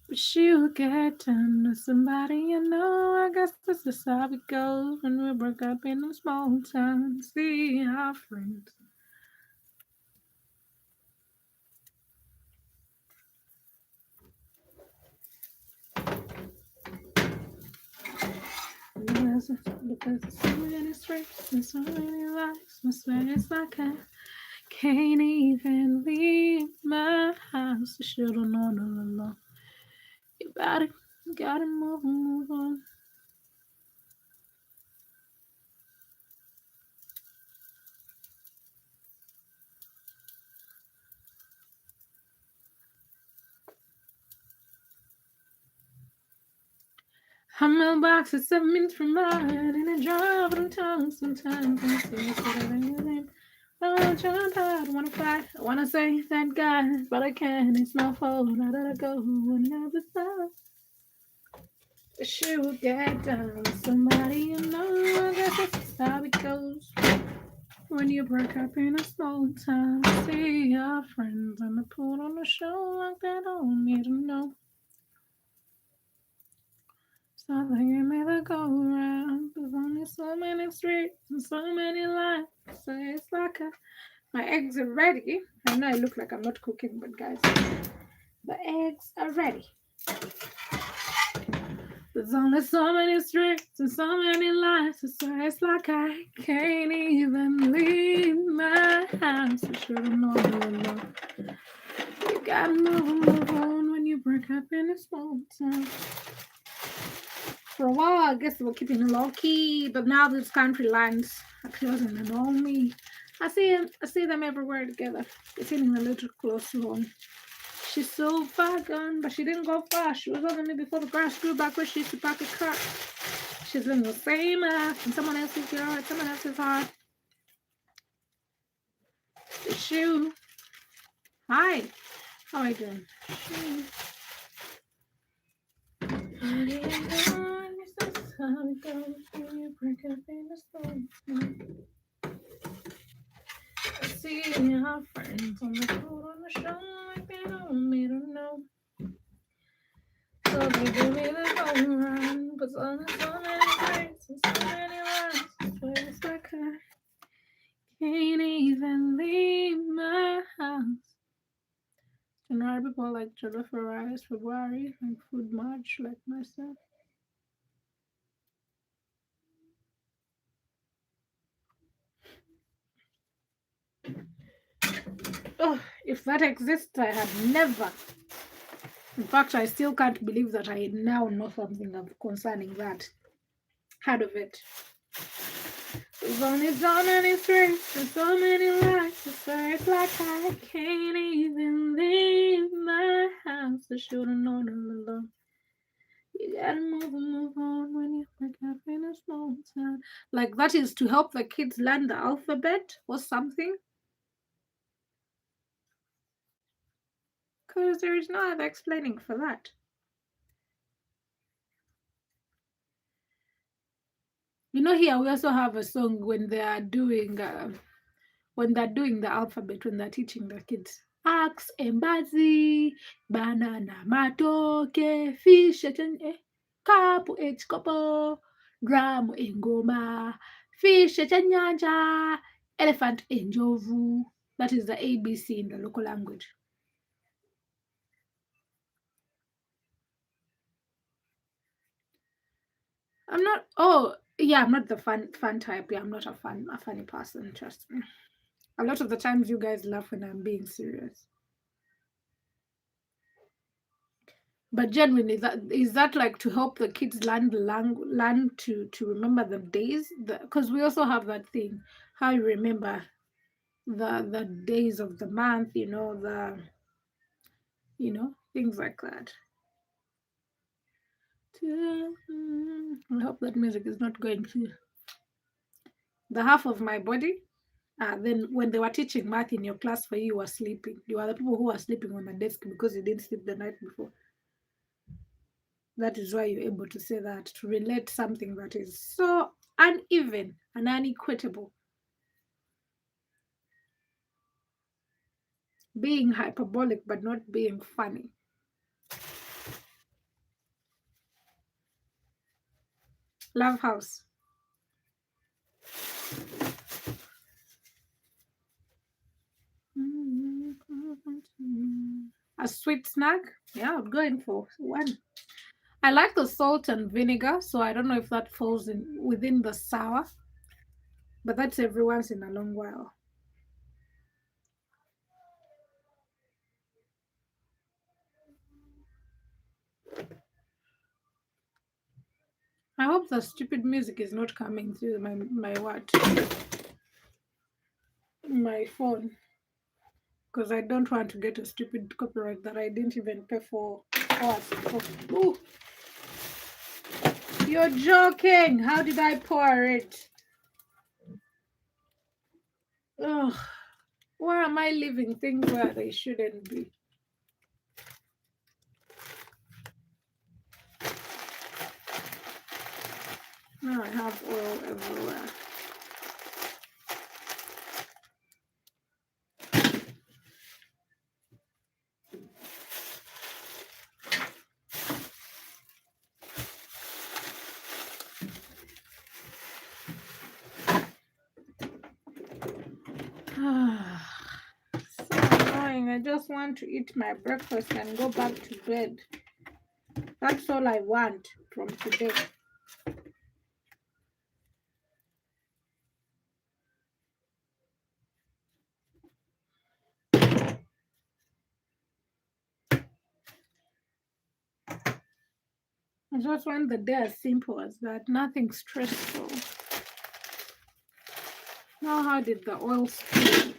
But she'll get done with somebody, you know. I guess this is how it goes when we broke up in a small town. See our friends. Because there's so many streets and so many lights, I swear it's like I can't even leave my house. I should have known all along. You gotta move on. I'm a box at 7 minutes from mine, and I drive on tongue sometimes. I say it's better than your name. I wanna jump out, I wanna fight, I wanna say thank God, but I can't. It's my fault. I gotta go and never stop. She will get down with somebody, you know. I guess that's how it goes when you break up in a small town. See your friends and they put on a show like they don't need to know. Something you never go around. There's only so many streets and so many lights. So it's like I My eggs are ready. I know I look like I'm not cooking, but guys, the eggs are ready. There's only so many streets and so many lights. So it's like I can't even leave my house. I should have known all along. You gotta move on when you break up in a small town. For a while, I guess they were keeping it low key, but now these country lines are closing in on me. I see them everywhere together. They're sitting a little close to home. She's so far gone, but she didn't go far. She was over me before the grass grew back where she used to park a car. She's in the same earth in someone else's yard, someone else's heart. Shoo. Hi. How are you doing? Shoo. I see our friends on the road on the show like they don't me to know. So they give me the phone run, but so many nights and so many lies. It's like I can't even leave my house. And are people like jollof rice, February, like food much like myself? Oh, if that exists, I have never. In fact, I still can't believe that I now know something concerning that. Heard of it. There's only so many streets and so many lights. It's like I can't even leave my house. I should have known all along. You gotta move on when you wake up in a small town. Like that is to help the kids learn the alphabet or something. Because there is no other explaining for that. You know, here we also have a song when they are doing the alphabet, when they're teaching the kids. Axe embazi, banana matoke, fish kapu echikopo, drum engoma, fish echenyanja, elephant enjovu. That is the ABC in the local language. I'm not. Oh, yeah, I'm not the fun type. Yeah, I'm not a funny person. Trust me. A lot of the times, you guys laugh when I'm being serious. But genuinely, that is that like to help the kids learn to remember the days, because we also have that thing, how you remember the days of the month, things like that. I hope that music is not going to the half of my body. Then when they were teaching math in your class for you, you were sleeping. You are the people who were sleeping on the desk because you didn't sleep the night before. That is why you're able to say that, to relate something that is so uneven and unequitable. Being hyperbolic but not being funny. Love House. A sweet snack? Yeah, I'm going for one. I like the salt and vinegar, so I don't know if that falls in within the sour, but that's every once in a long while. I hope the stupid music is not coming through my phone, because I don't want to get a stupid copyright that I didn't even pay for. Ooh, you're joking! How did I pour it? Ugh, why am I leaving things where they shouldn't be? Now I have oil everywhere. I just want to eat my breakfast and go back to bed. That's all I want from today. I just want the day as simple as that. Nothing stressful. Now, how did the oil spill?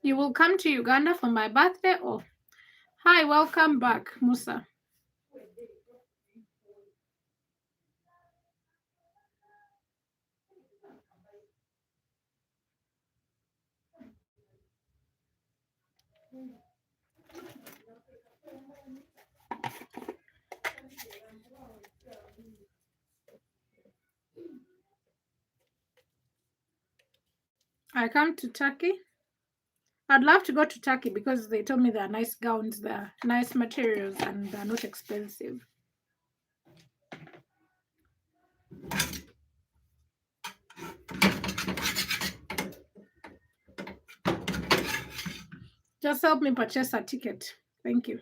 You will come to Uganda for my birthday? Oh, hi, welcome back, Musa. I come to Turkey. I'd love to go to Turkey because they told me there are nice gowns there, nice materials, and they're not expensive. Just help me purchase a ticket. Thank you.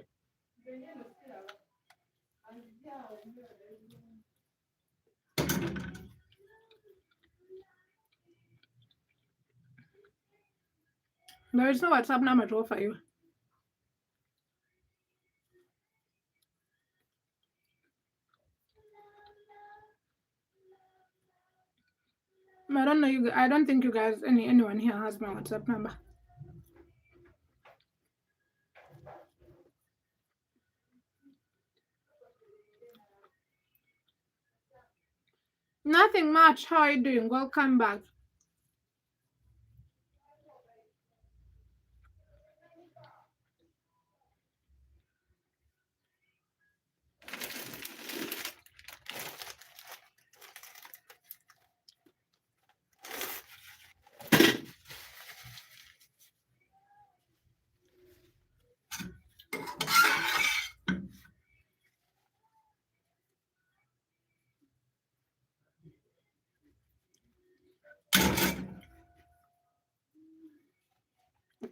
There is no WhatsApp number to offer you. I don't know you. I don't think you guys, anyone here has my WhatsApp number. Nothing much. How are you doing? Welcome back.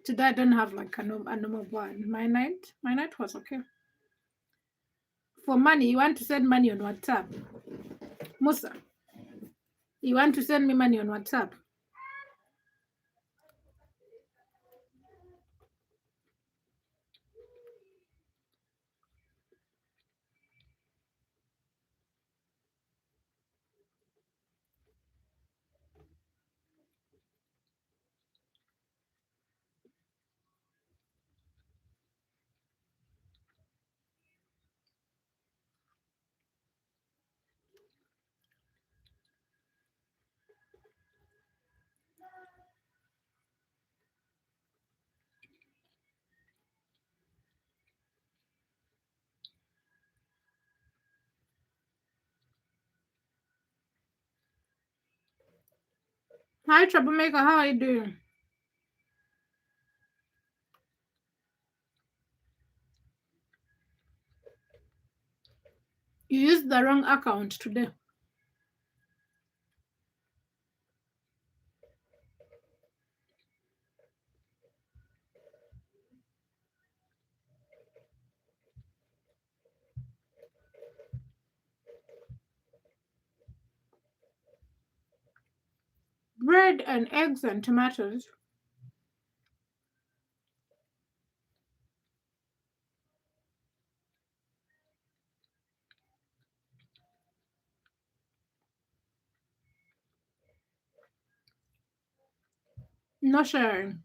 Today I don't have like a normal one. My night was okay. For money, you want to send money on WhatsApp, Musa? You want to send me money on WhatsApp? Hi, troublemaker. How are you doing? You used the wrong account today. Bread and eggs and tomatoes. No sharing.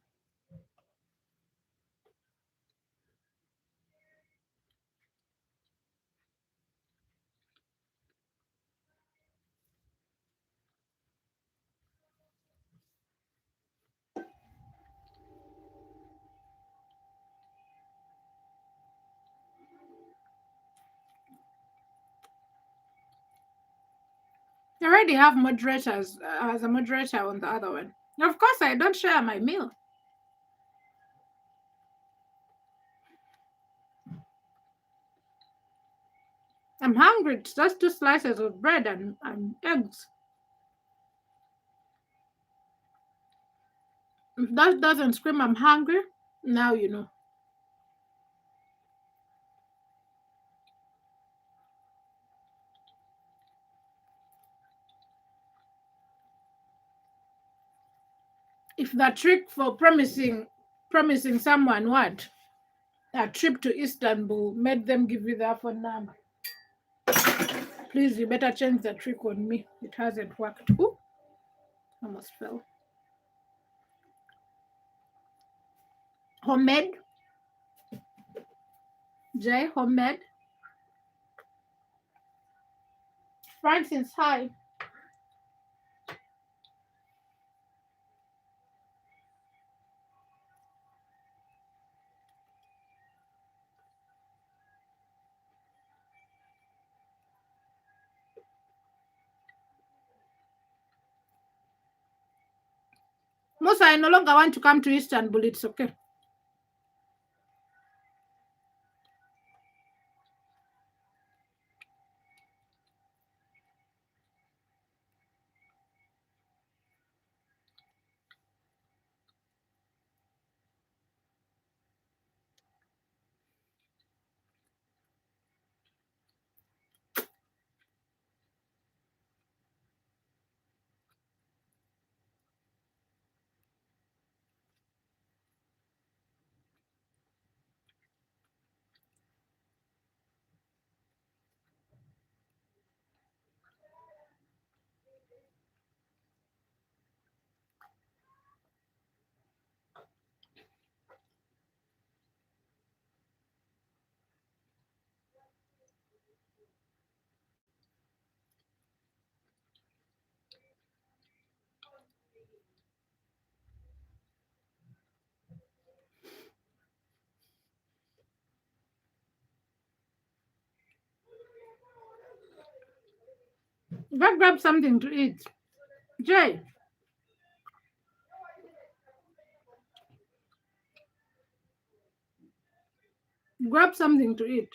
I already have moderators as a moderator on the other one. Of course, I don't share my meal. I'm hungry. It's just 2 slices of bread and eggs. If that doesn't scream I'm hungry, now you know. If the trick for promising someone what? A trip to Istanbul made them give you their phone number. Please, you better change the trick on me. It hasn't worked. Ooh, almost fell. Homemade? Jay, homemade? Francis, hi. Musa, I no longer want to come to Istanbul. It's okay. Go grab something to eat. Jay, grab something to eat.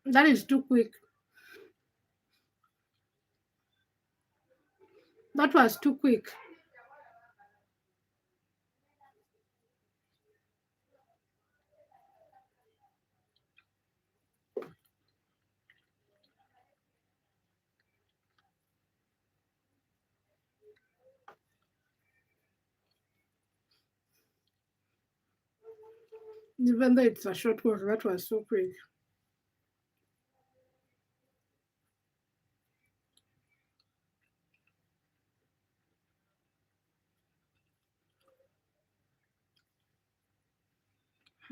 That is too quick. That was too quick. Even though it's a short one, that was so quick.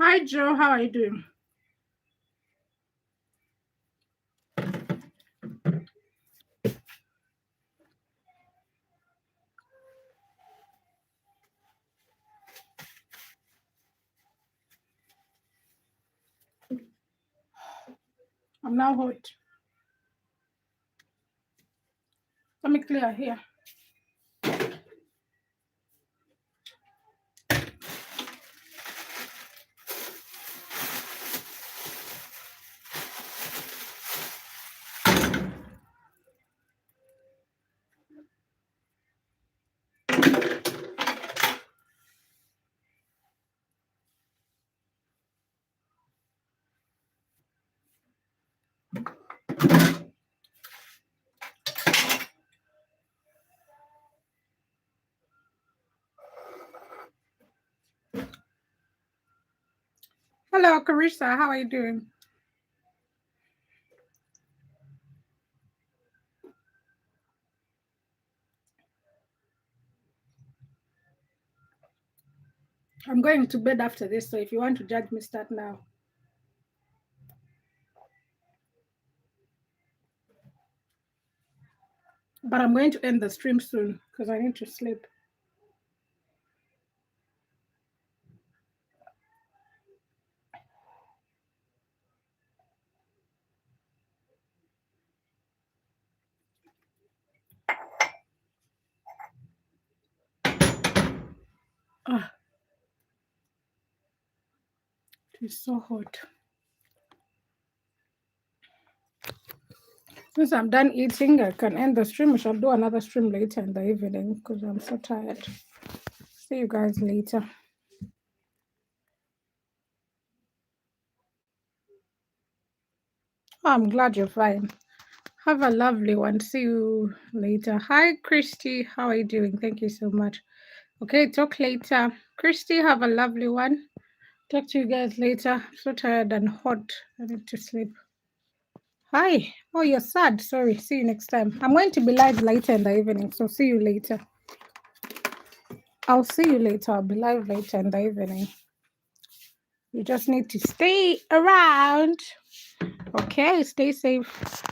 Hi, Joe. How are you doing? I'm now hot. Let me clear here. Hello, Carissa. How are you doing? I'm going to bed after this, so if you want to judge me, start now. But I'm going to end the stream soon because I need to sleep. Ah, it's so hot. Since I'm done eating, I can end the stream. I shall do another stream later in the evening because I'm so tired. See you guys later. Oh, I'm glad you're fine. Have a lovely one. See you later. Hi, Christy. How are you doing? Thank you so much. Okay, talk later. Christy, have a lovely one. Talk to you guys later. I'm so tired and hot. I need to sleep. Hi. Oh, you're sad. Sorry. See you next time. I'm going to be live later in the evening, so see you later. I'll see you later. I'll be live later in the evening. You just need to stay around. Okay, stay safe.